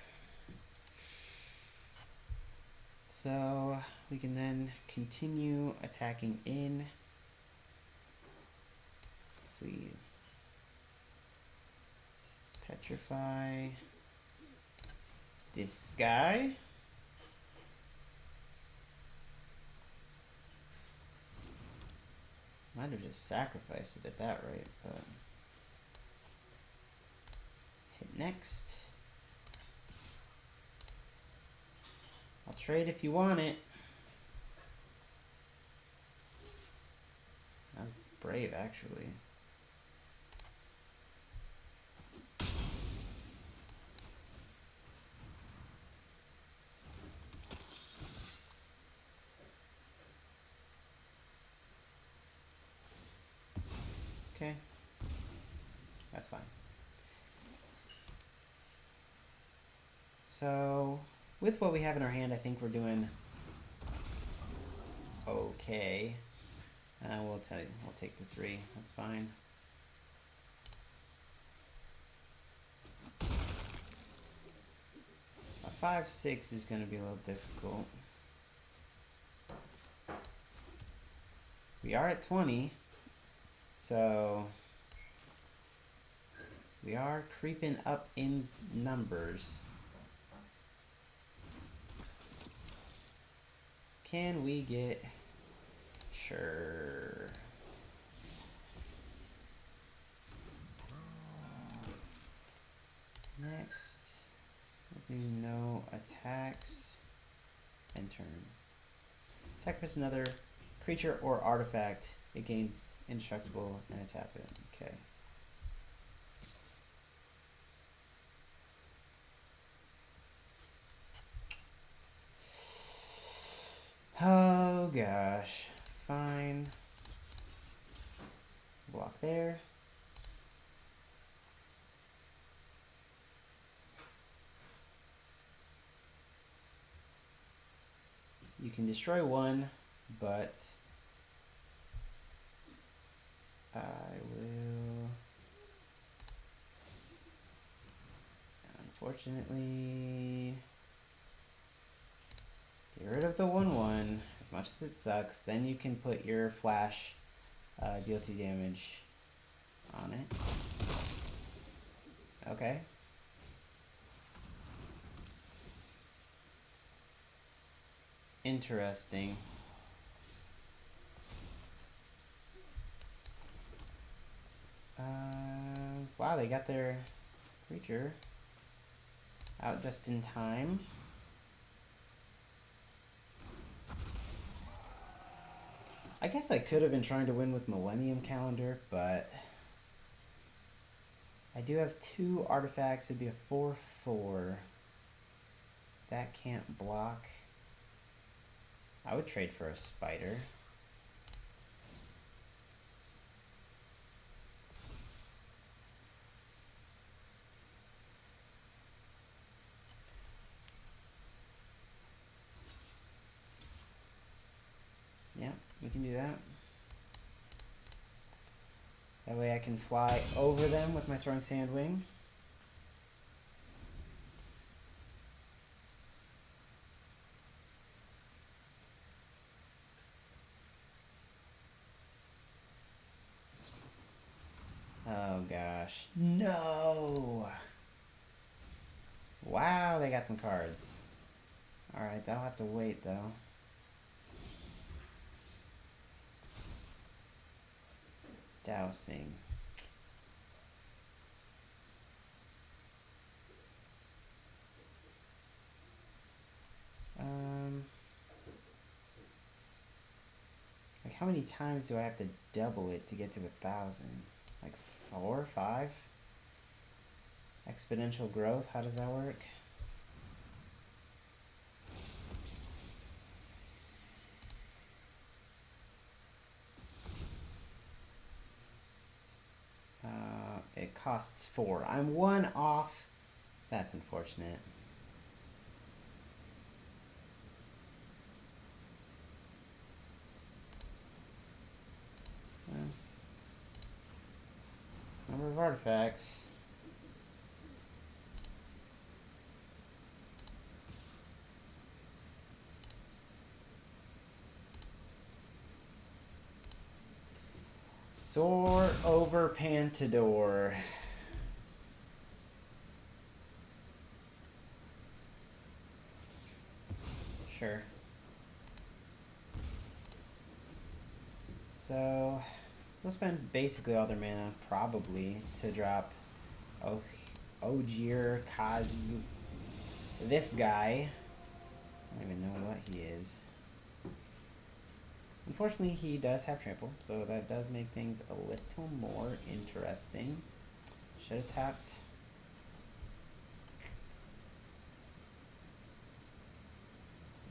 So we can then continue attacking in. If we petrify this guy. Might have just sacrificed it at that rate, but hit next. I'll trade if you want it. That's brave, actually. Okay. That's fine. So, with what we have in our hand, I think we're doing okay. We'll take the 3. That's fine. A 5/6 is going to be a little difficult. We are at 20, so we are creeping up in numbers. Can we get... Sure. Next, we'll do no attacks. End turn. Sacrifice another creature or artifact. It gains indestructible and a tap it. Okay. Oh gosh. Fine. Block there. You can destroy one, but I will unfortunately get rid of the 1/1 as much as it sucks. Then you can put your flash deal 2 damage on it. Okay. Interesting. Wow, they got their creature out just in time. I guess I could have been trying to win with Millennium Calendar, but I do have 2 artifacts. It'd be a 4/4. That can't block. I would trade for a spider. Yeah, we can do that. That way I can fly over them with my Soaring Sandwing. Oh gosh. No! Wow, they got some cards. Alright, that'll have to wait though. Dousing. Like how many times do I have to double it to get to 1,000? Like 4 or 5? Exponential growth, how does that work? It costs 4. I'm 1 off. That's unfortunate. Number of artifacts. Soar over Pantador. Sure. So, we'll spend basically all their mana, probably, to drop Ogier, Kazu. This guy. I don't even know what he is. Unfortunately, he does have trample, so that does make things a little more interesting. Should have tapped.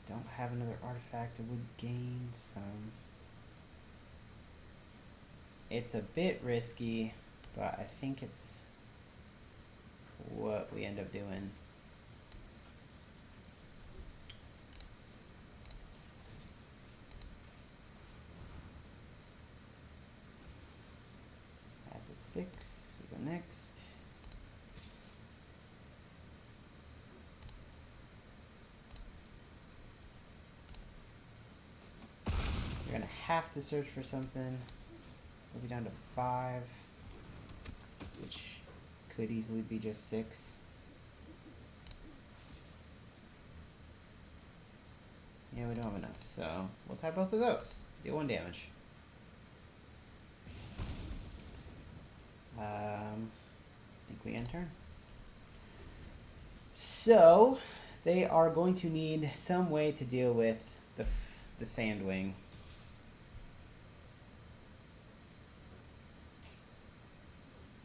Don't have another artifact. It would gain some. It's a bit risky, but I think it's what we end up doing. As a 6, we go next. We're gonna have to search for something. We'll be down to 5, which could easily be just 6. Yeah, we don't have enough, so we'll tap both of those. Deal 1 damage. I think we end turn. So, they are going to need some way to deal with the Sandwing.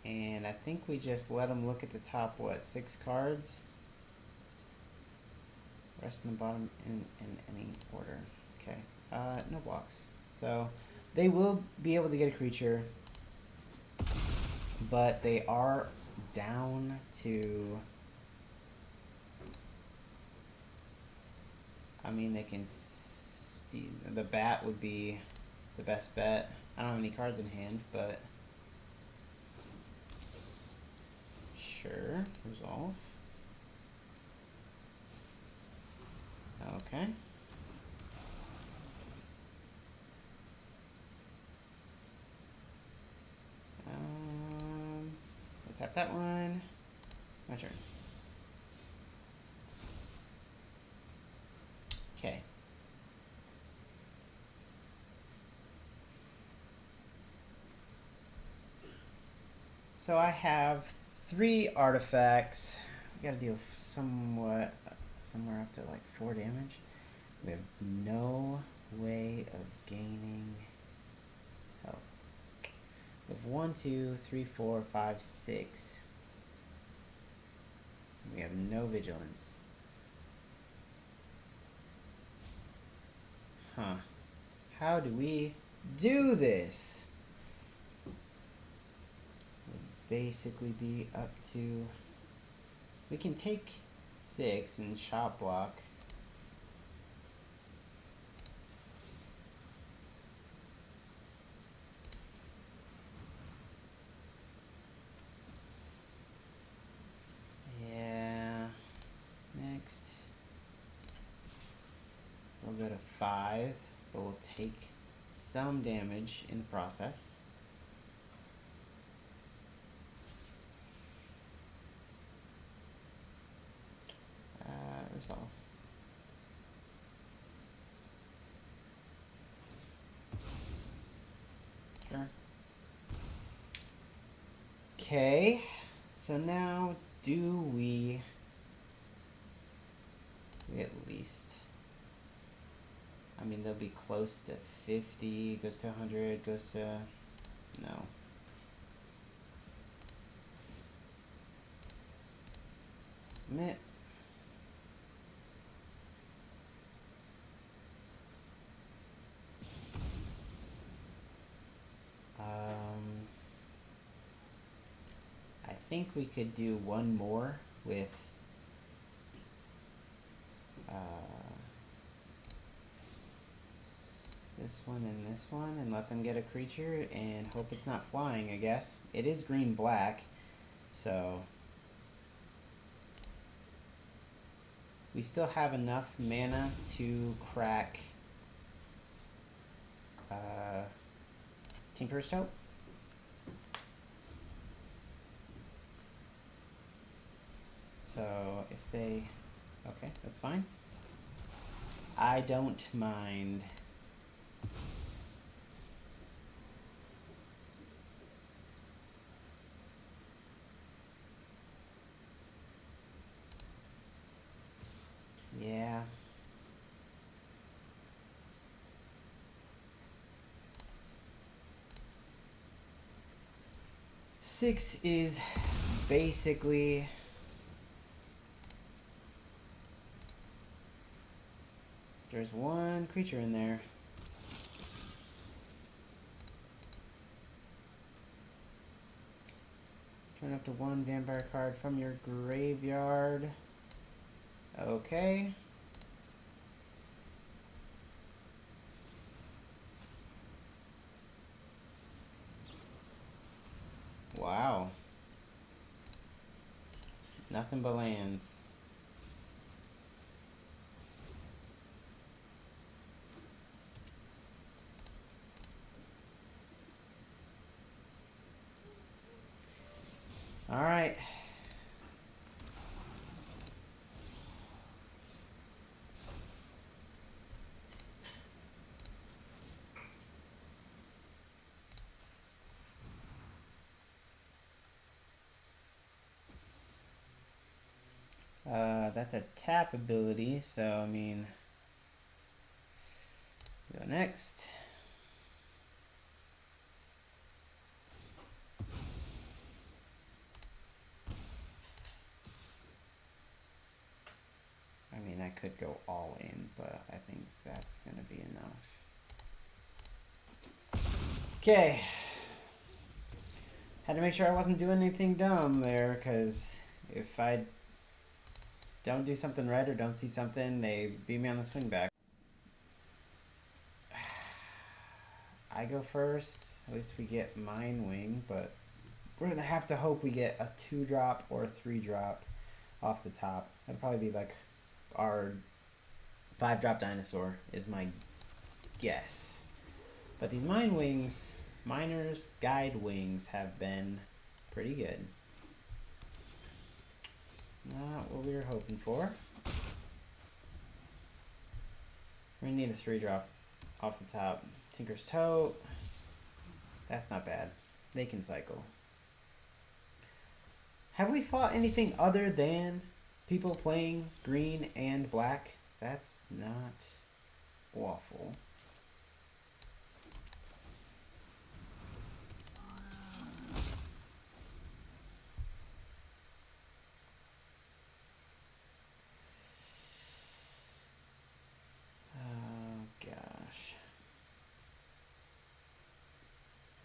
And I think we just let them look at the top, what, 6 cards? Rest in the bottom in any order. Okay. No blocks. So, they will be able to get a creature, but they are down to... I mean, they can... The bat would be the best bet. I don't have any cards in hand, but... Sure. Resolve. Okay. Let's tap that one. My turn. Okay. So I have 3 artifacts. We gotta deal somewhere up to like 4 damage. We have no way of gaining health. We have 1, 2, 3, 4, 5, 6. We have no vigilance. Huh. How do we do this? Would basically be up to... We can take 6 and chop block. Yeah. Next. We'll go to 5, but we'll take some damage in the process. Resolve. Sure. Okay, so now do we at least... I mean, they'll be close to 50, goes to 100, goes to... No. Submit. I think we could do one more with this one and this one, and let them get a creature and hope it's not flying, I guess. It is green-black, so we still have enough mana to crack Tinker's Toe. So if they... Okay, that's fine. I don't mind. Yeah. Six is basically... There's one creature in there. Turn up to one vampire card from your graveyard. Okay. Wow. Nothing but lands. Alright. That's a tap ability, so I mean... Go next. I mean, I could go all in, but I think that's gonna be enough. Okay. Had to make sure I wasn't doing anything dumb there, because if I don't do something right or don't see something, they beat me on the swing back. I go first. At least we get Mind Wing, but we're gonna have to hope we get a 2-drop or a 3-drop off the top. That'd probably be like our 5-drop dinosaur is my guess. But these Mind Wings, Miner's Guide Wings, have been pretty good. Not what we were hoping for. We're gonna need a 3-drop off the top. Tinker's Toe. That's not bad. They can cycle. Have we fought anything other than people playing green and black? That's not awful. Oh gosh.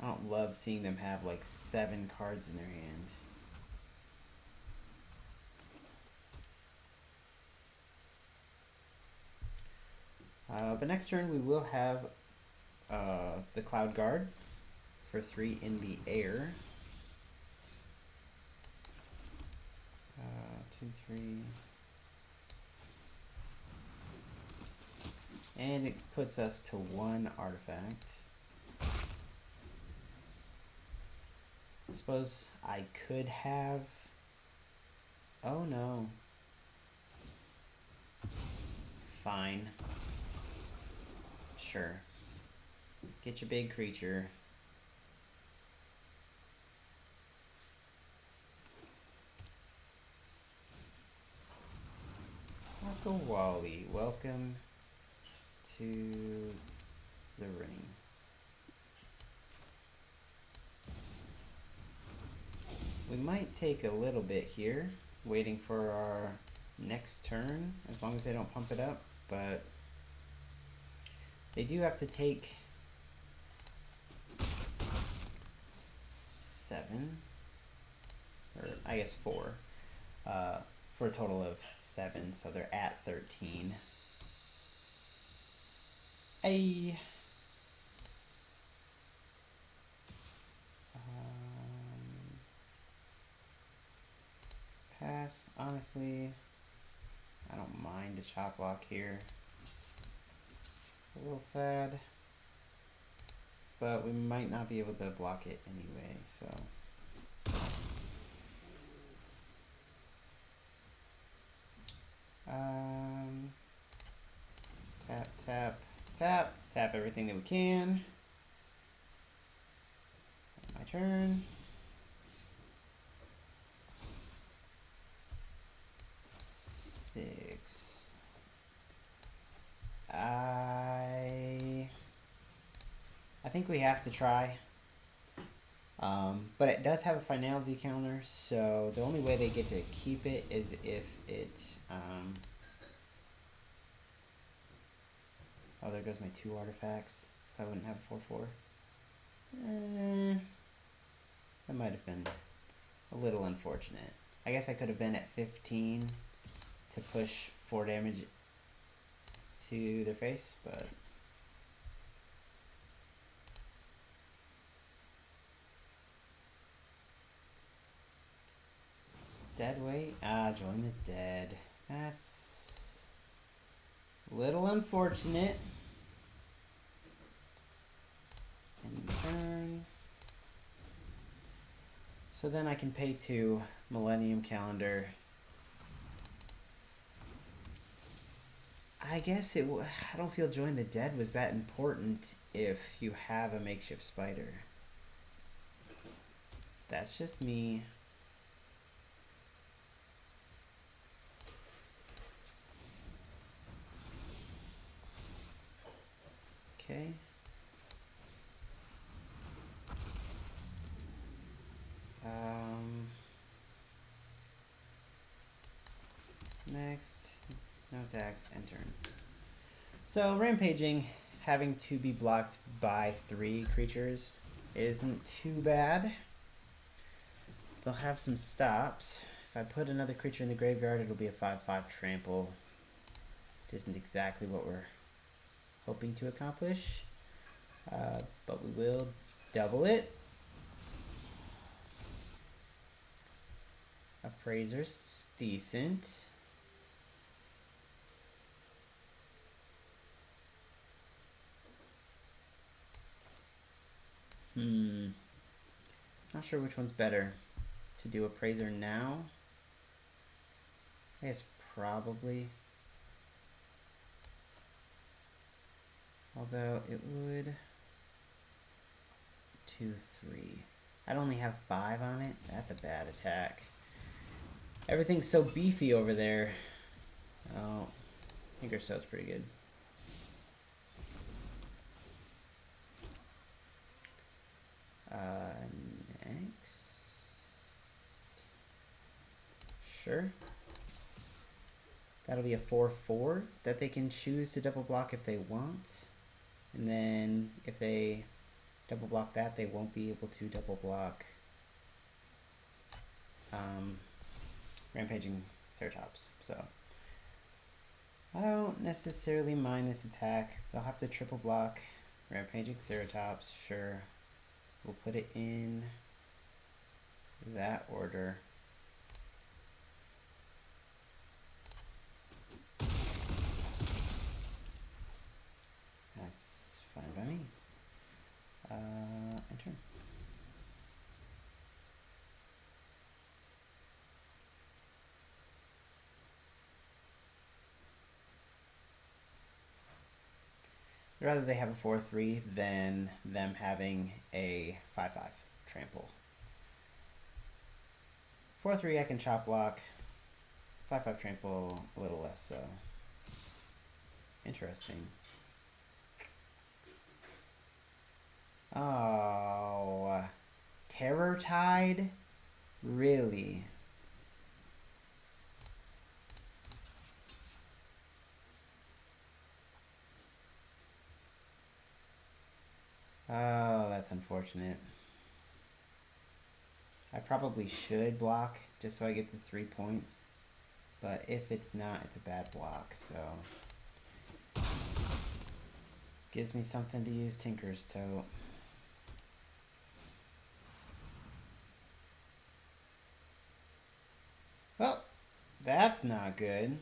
I don't love seeing them have like 7 cards in their hand. But next turn we will have the Cloud Guard for 3 in the air. 2, 3. And it puts us to 1 artifact. I suppose I could have... Oh no. Fine. Sure. Get your big creature. Uncle Wally, welcome to the ring. We might take a little bit here, waiting for our next turn, as long as they don't pump it up, but they do have to take 7, or I guess 4, for a total of 7, so they're at 13. Hey. Pass. Honestly, I don't mind a chop block here. It's a little sad, but we might not be able to block it anyway, so. Tap, tap, tap everything that we can. My turn. Six. I think we have to try. But it does have a finality counter, so the only way they get to keep it is if it... oh, there goes my 2 artifacts, so I wouldn't have 4/4. That might have been a little unfortunate. I guess I could have been at 15 to push 4 damage to their face, but... dead weight? Ah, join the dead. That's a little unfortunate. And turn. So then I can pay 2 Millennium Calendar. I guess I don't feel Join the Dead was that important if you have a makeshift spider. That's just me. Okay. Next, no attacks, and turn. So rampaging, having to be blocked by 3 creatures isn't too bad. They'll have some stops. If I put another creature in the graveyard, it'll be a 5/5 trample. Which isn't exactly what we're hoping to accomplish. But we will double it. Appraiser's decent. Not sure which one's better. To do Appraiser now? I guess probably. Although it would... 2, 3. I'd only have 5 on it. That's a bad attack. Everything's so beefy over there. Oh, Tinker Stow's pretty good. Next. Sure. That'll be a 4/4 that they can choose to double block if they want. And then if they double block that, they won't be able to double block Rampaging Ceratops. So I don't necessarily mind this attack. They'll have to triple block Rampaging Ceratops, sure. We'll put it in that order. That's fine by me. And turn. Rather they have a 4/3 than them having a 5/5 trample. 4/3 I can chop block. 5/5 trample a little less so. Interesting. Oh, Terror Tide? Really? Oh, that's unfortunate. I probably should block just so I get the 3 points. But if it's not, it's a bad block, so... gives me something to use Tinker's Toe. Well, that's not good.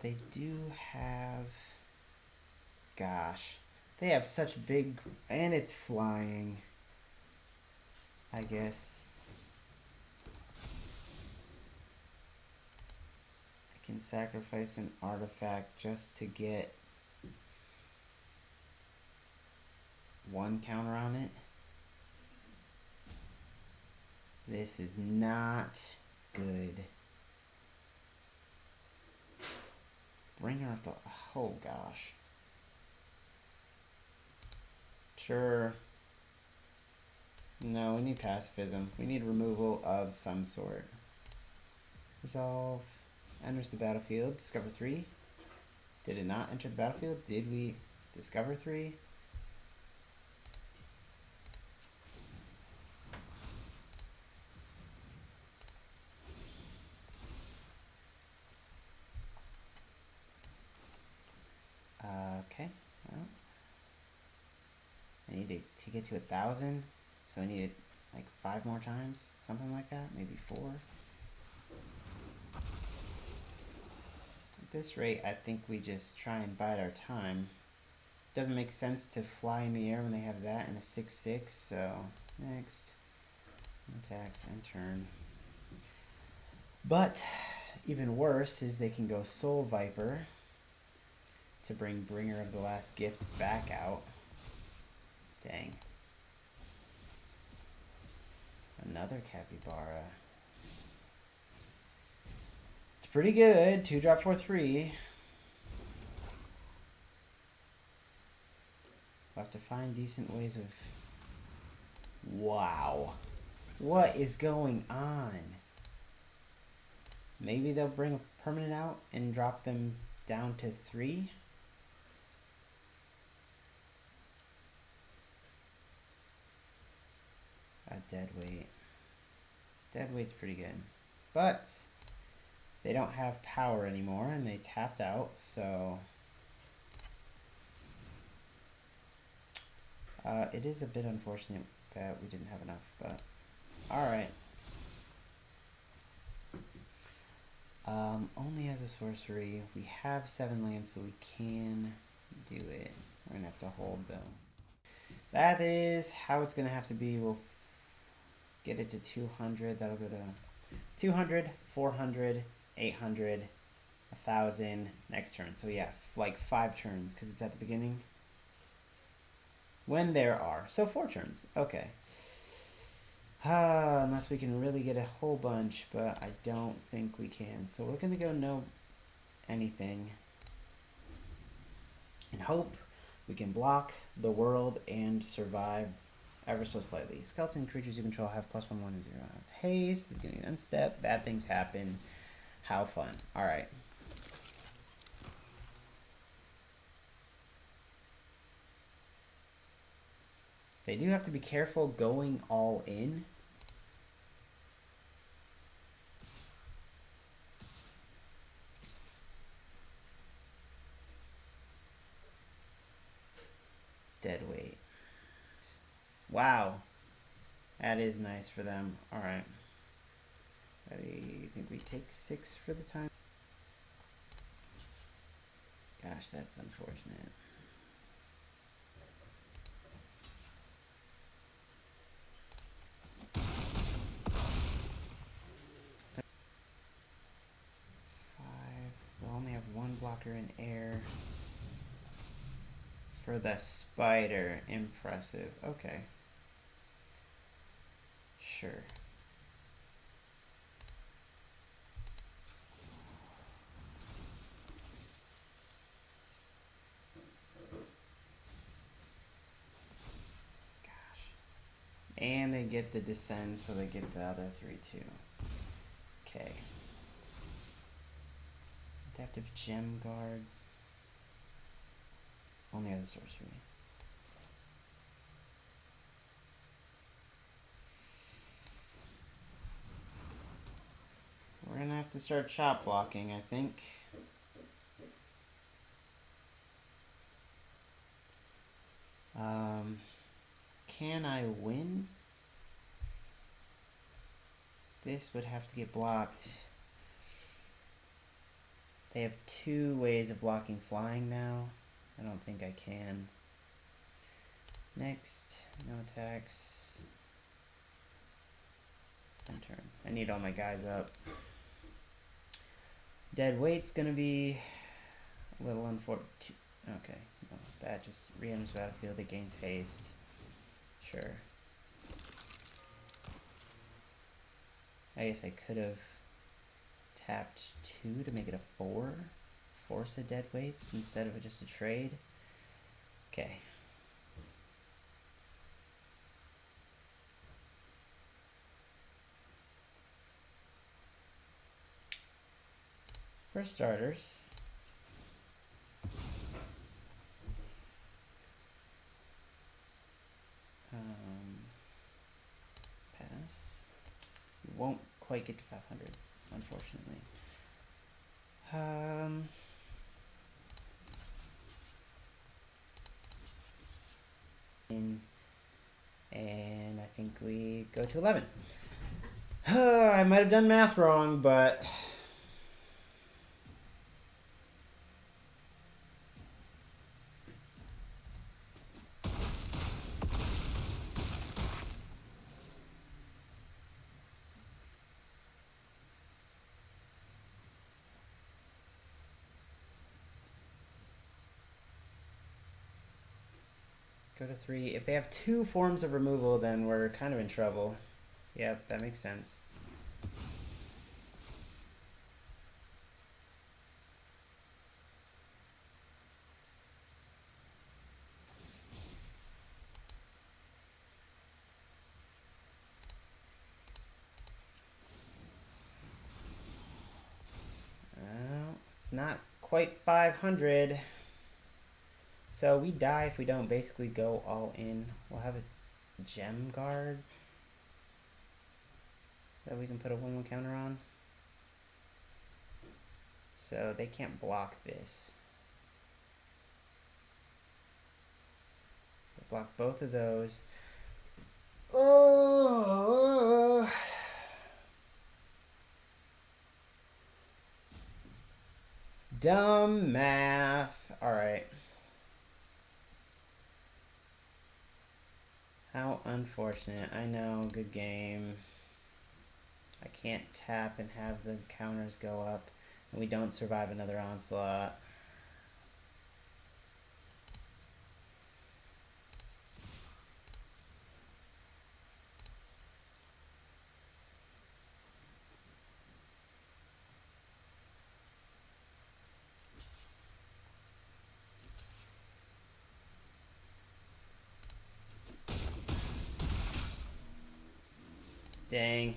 They do have gosh. They have such big... And it's flying. I guess. I can sacrifice an artifact just to get one counter on it. This is not good. Bringer of the... Oh, gosh. Sure. No, we need pacifism. We need removal of some sort. Resolve. Enters the battlefield. Discover 3. Did it not enter the battlefield? Did we discover 3? Okay. Well, I need to get to 1,000. So I need it like 5 more times. Something like that. Maybe 4. At this rate, I think we just try and bide our time. Doesn't make sense to fly in the air when they have that and a 6/6. So next. Attacks and turn. But even worse is they can go Soul Viper to bring Bringer of the Last Gift back out. Dang. Another Capybara. It's pretty good. 2-drop 4/3. We'll have to find decent ways of... Wow. What is going on? Maybe they'll bring a permanent out and drop them down to 3? A Deadweight. Deadweight's pretty good. But they don't have power anymore and they tapped out, so... it is a bit unfortunate that we didn't have enough, but... Alright. Only as a sorcery. We have 7 lands, so we can do it. We're gonna have to hold, though. That is how it's gonna have to be. We'll get it to 200. That'll go to 200, 400, 800, 1,000 next turn. So yeah, like 5 turns, because it's at the beginning. When there are. So 4 turns. Okay. Unless we can really get a whole bunch, but I don't think we can. So we're going to go no anything. And hope we can block the world and survive ever so slightly. Skeleton creatures you control have +1/1 and 0. Haste, beginning end step, bad things happen. How fun. Alright. They do have to be careful going all in. Deadweight. Wow. That is nice for them. Alright. I think we take 6 for the time. Gosh, that's unfortunate. We'll only have 1 blocker in air. For the spider. Impressive. Okay. Sure. Gosh. And they get the descend, so they get the other 3 too. Okay. Adaptive Gem Guard. Only as a sorcery. We're gonna have to start chop blocking, I think. Can I win? This would have to get blocked. They have 2 ways of blocking flying now. I don't think I can. Next, no attacks. End turn. I need all my guys up. Dead weight's gonna be a little unfortunate. Okay, no, that just re-enters battlefield. It gains haste. Sure. I guess I could have tapped 2 to make it a 4. Force a dead weights instead of just a trade. Okay. For starters, pass. You won't quite get to 500, unfortunately. And I think we go to 11. I might have done math wrong, but go to 3. If they have 2 forms of removal, then we're kind of in trouble. Yep, that makes sense. It's not quite 500. So we die if we don't basically go all in. We'll have a gem guard that we can put a 1/1 counter on. So they can't block this. We'll block both of those. Oh. Dumb math. Alright. How unfortunate. I know, good game. I can't tap and have the counters go up, and we don't survive another onslaught. Dang.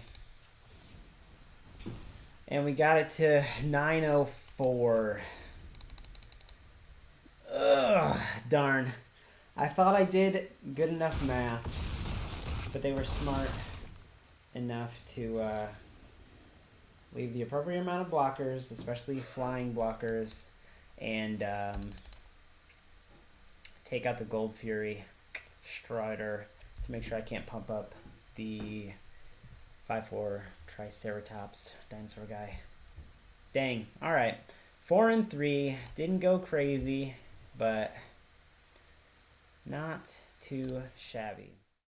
And we got it to 904. Ugh, darn. I thought I did good enough math, but they were smart enough to leave the appropriate amount of blockers, especially flying blockers, and take out the Gold Fury Strider to make sure I can't pump up the 5/4 Triceratops dinosaur guy. Dang. Alright. 4 and 3. Didn't go crazy, but not too shabby.